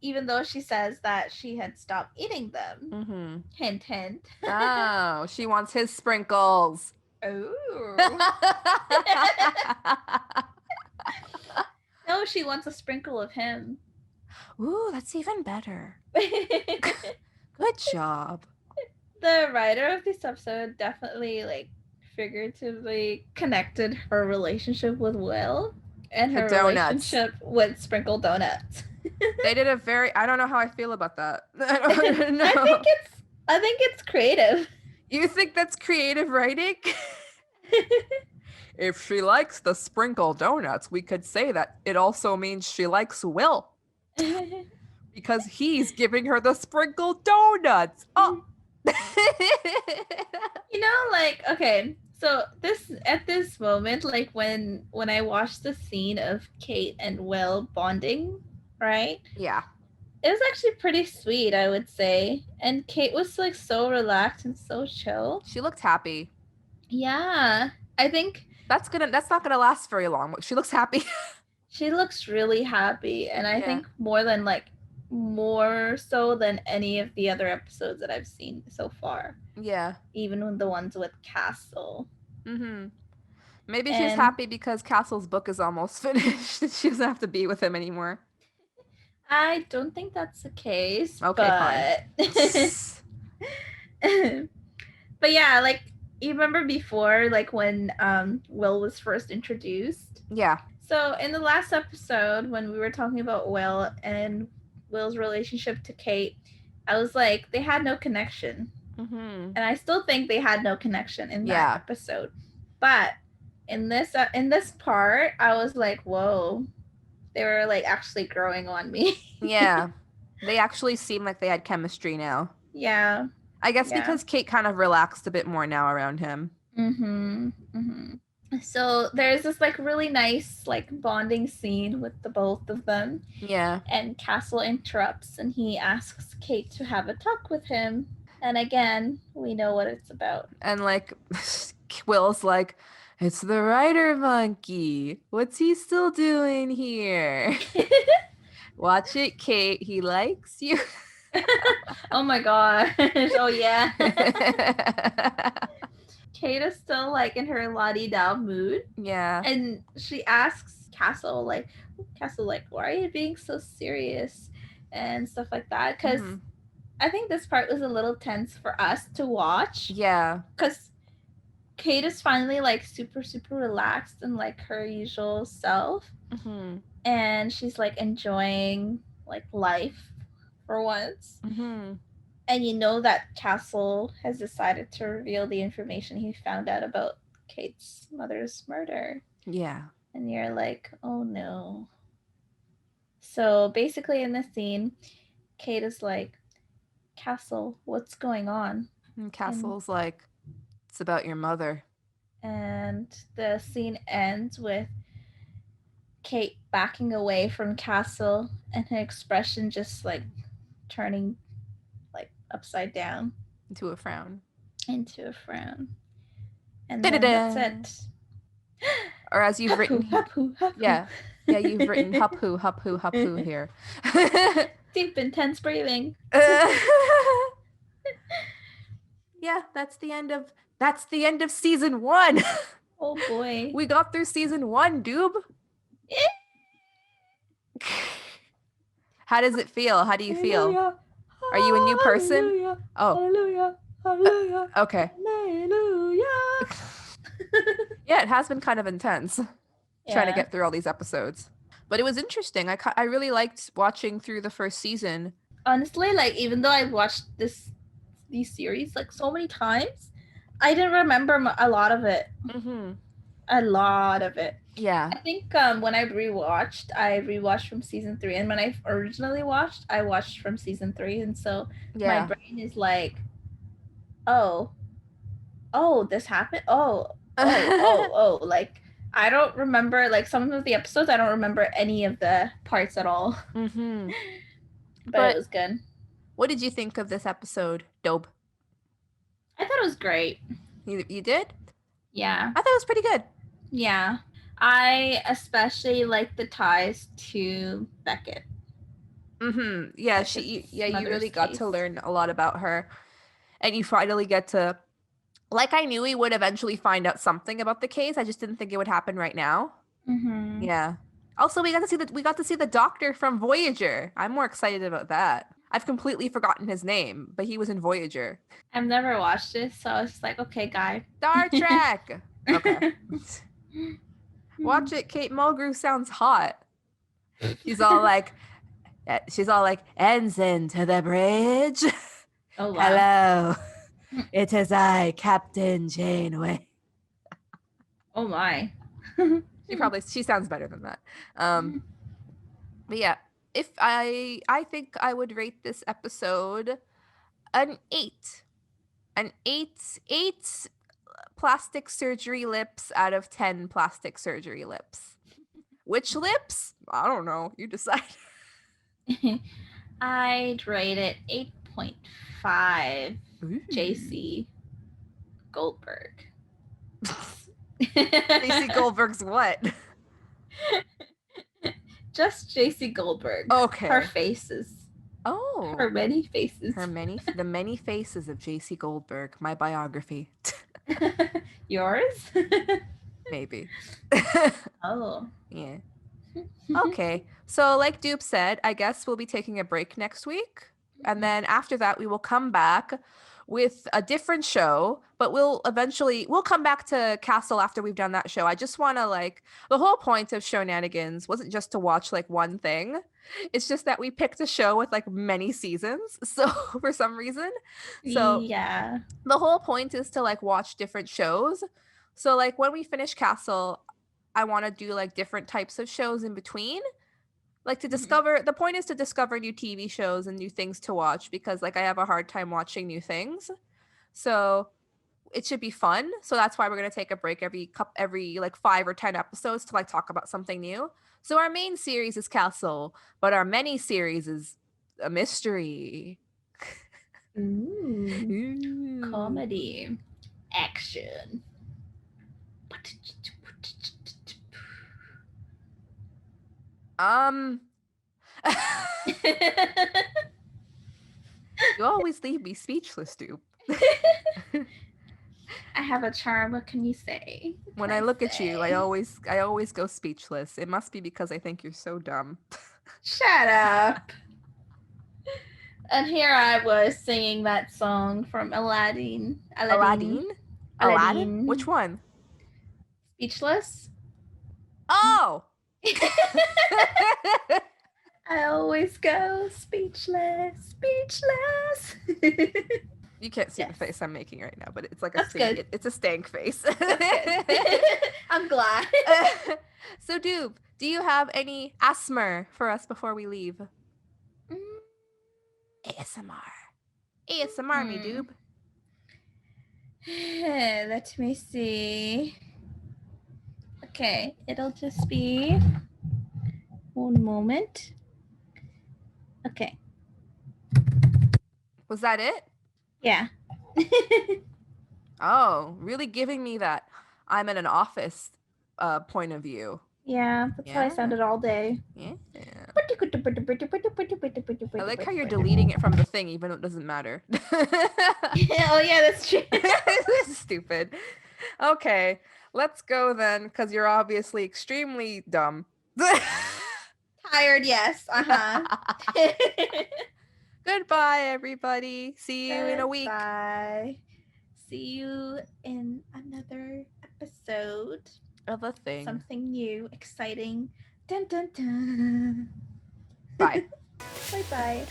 Even though she says that she had stopped eating them. Hint, hint. Oh, she wants his sprinkles. Oh. No, she wants a sprinkle of him. Ooh, that's even better. Good job. The writer of this episode definitely, like, figuratively connected her relationship with Will and her relationship with Sprinkle Donuts. They did a very, I don't know how I feel about that. I don't know. I think it's creative. You think that's creative writing? If she likes the sprinkle donuts, we could say that it also means she likes Will. Because he's giving her the sprinkle donuts. Oh. You know, like, okay, so at this moment, like when I watched the scene of Kate and Will bonding, right? Yeah. It was actually pretty sweet, I would say. And Kate was like so relaxed and so chill. She looked happy. Yeah. I think that's not gonna last very long. She looks happy. She looks really happy, and I think more so than any of the other episodes that I've seen so far. Yeah. Even with the ones with Castle. Maybe she's happy because Castle's book is almost finished. She doesn't have to be with him anymore. I don't think that's the case. Okay, fine. But yeah, like, you remember before, like, when Will was first introduced? Yeah. So in the last episode, when we were talking about Will and Will's relationship to Kate, I was like, they had no connection. And I still think they had no connection in that episode. But in this part, I was like, whoa, they were like actually growing on me. Yeah. They actually seem like they had chemistry now. Yeah. I guess because Kate kind of relaxed a bit more now around him. So there's this like really nice like bonding scene with the both of them. Yeah. And Castle interrupts and he asks Kate to have a talk with him. And again, we know what it's about. And like Will's like, it's the writer monkey. What's he still doing here? Watch it, Kate. He likes you. Oh my gosh. Oh yeah. Kate is still like in her la-di-da mood. Yeah. And she asks Castle, like, why are you being so serious? And stuff like that. Because I think this part was a little tense for us to watch. Yeah. Because Kate is finally like super, super relaxed and like her usual self. And she's like enjoying like life for once. And you know that Castle has decided to reveal the information he found out about Kate's mother's murder. Yeah. And you're like, oh no. So basically in this scene, Kate is like, Castle, what's going on? And Castle's like, It's about your mother. And the scene ends with Kate backing away from Castle and her expression just like turning like upside down Into a frown. into a frown. And Da-da-da. then that's it. Or as you've written, Hapoo. yeah, you've written hapoo here. Deep, intense breathing. Yeah, that's the end of season 1. Oh boy. We got through season 1, Doob. How does it feel? How do you feel? Are you a new person? Hallelujah. Oh. Hallelujah. Hallelujah. Okay. Hallelujah. Yeah, it has been kind of intense trying to get through all these episodes. But it was interesting. I really liked watching through the first season. Honestly, like even though I've watched these series like so many times, I didn't remember a lot of it. Mm-hmm. A lot of it. Yeah. I think when I rewatched from season 3, and when I originally watched, I watched from season 3, and so my brain is like, oh, this happened. Oh, like I don't remember like some of the episodes. I don't remember any of the parts at all. Mm-hmm. But it was good. What did you think of this episode, Dope? I thought it was great. You did? Yeah. I thought it was pretty good. Yeah. I especially like the ties to Beckett. Mm-hmm. Yeah, you really got to learn a lot about her. And you finally get to, like, I knew we would eventually find out something about the case. I just didn't think it would happen right now. Mm-hmm. Yeah. Also, we got to see the doctor from Voyager. I'm more excited about that. I've completely forgotten his name, but he was in Voyager. I've never watched it, so I was just like, okay, guy. Star Trek. Okay. Watch it. Kate Mulgrew sounds hot. She's all like, ensign to the bridge. Oh, wow. Hello. It is I, Captain Janeway. Oh my. She sounds better than that. But yeah, if I think I would rate this episode an 8. An 8 plastic surgery lips out of 10 plastic surgery lips. Which lips? I don't know. You decide. I'd rate it 8.5 JC Goldberg. JC Goldberg's what? Just JC Goldberg. Okay. Her faces. Oh. Her many faces. The many faces of JC Goldberg. My biography. Yours? Maybe. Oh. Yeah. Okay. So like Dupe said, I guess we'll be taking a break next week. And then after that, we will come back with a different show, but we'll come back to Castle after we've done that show. I just want to the whole point of Shownanigans wasn't just to watch one thing. It's just that we picked a show with many seasons. So for some reason. So yeah. The whole point is to watch different shows. So when we finish Castle, I want to do different types of shows in between. To discover, the point is to discover new TV shows and new things to watch because I have a hard time watching new things. So it should be fun. So that's why we're going to take a break every 5 or 10 episodes to talk about something new. So our main series is Castle, but our mini series is a mystery. Ooh. Comedy. Action. You always leave me speechless, Dupe. I have a charm. What can you say? When I look at you, I always go speechless. It must be because I think you're so dumb. Shut up. And here I was singing that song from Aladdin. Aladdin? Which one? Speechless. Oh! I always go speechless. You can't see the face I'm making right now, but it's it's a stank face. I'm glad. So, Doob, do you have any ASMR for us before we leave? ASMR. ASMR me, Doob. Let me see. Okay, it'll just be one moment. Okay. Was that it? Yeah. Oh, really giving me that I'm in an office point of view. Yeah, that's how I sounded all day. Yeah. I I like how you're deleting it from the thing, even though it doesn't matter. Oh, yeah, that's true. This is stupid. Okay, let's go then, because you're obviously extremely dumb. Tired, yes. Goodbye, everybody. See you in a week. Bye. See you in another episode Of a thing. Something new, exciting. Dun dun dun. Bye. Bye bye.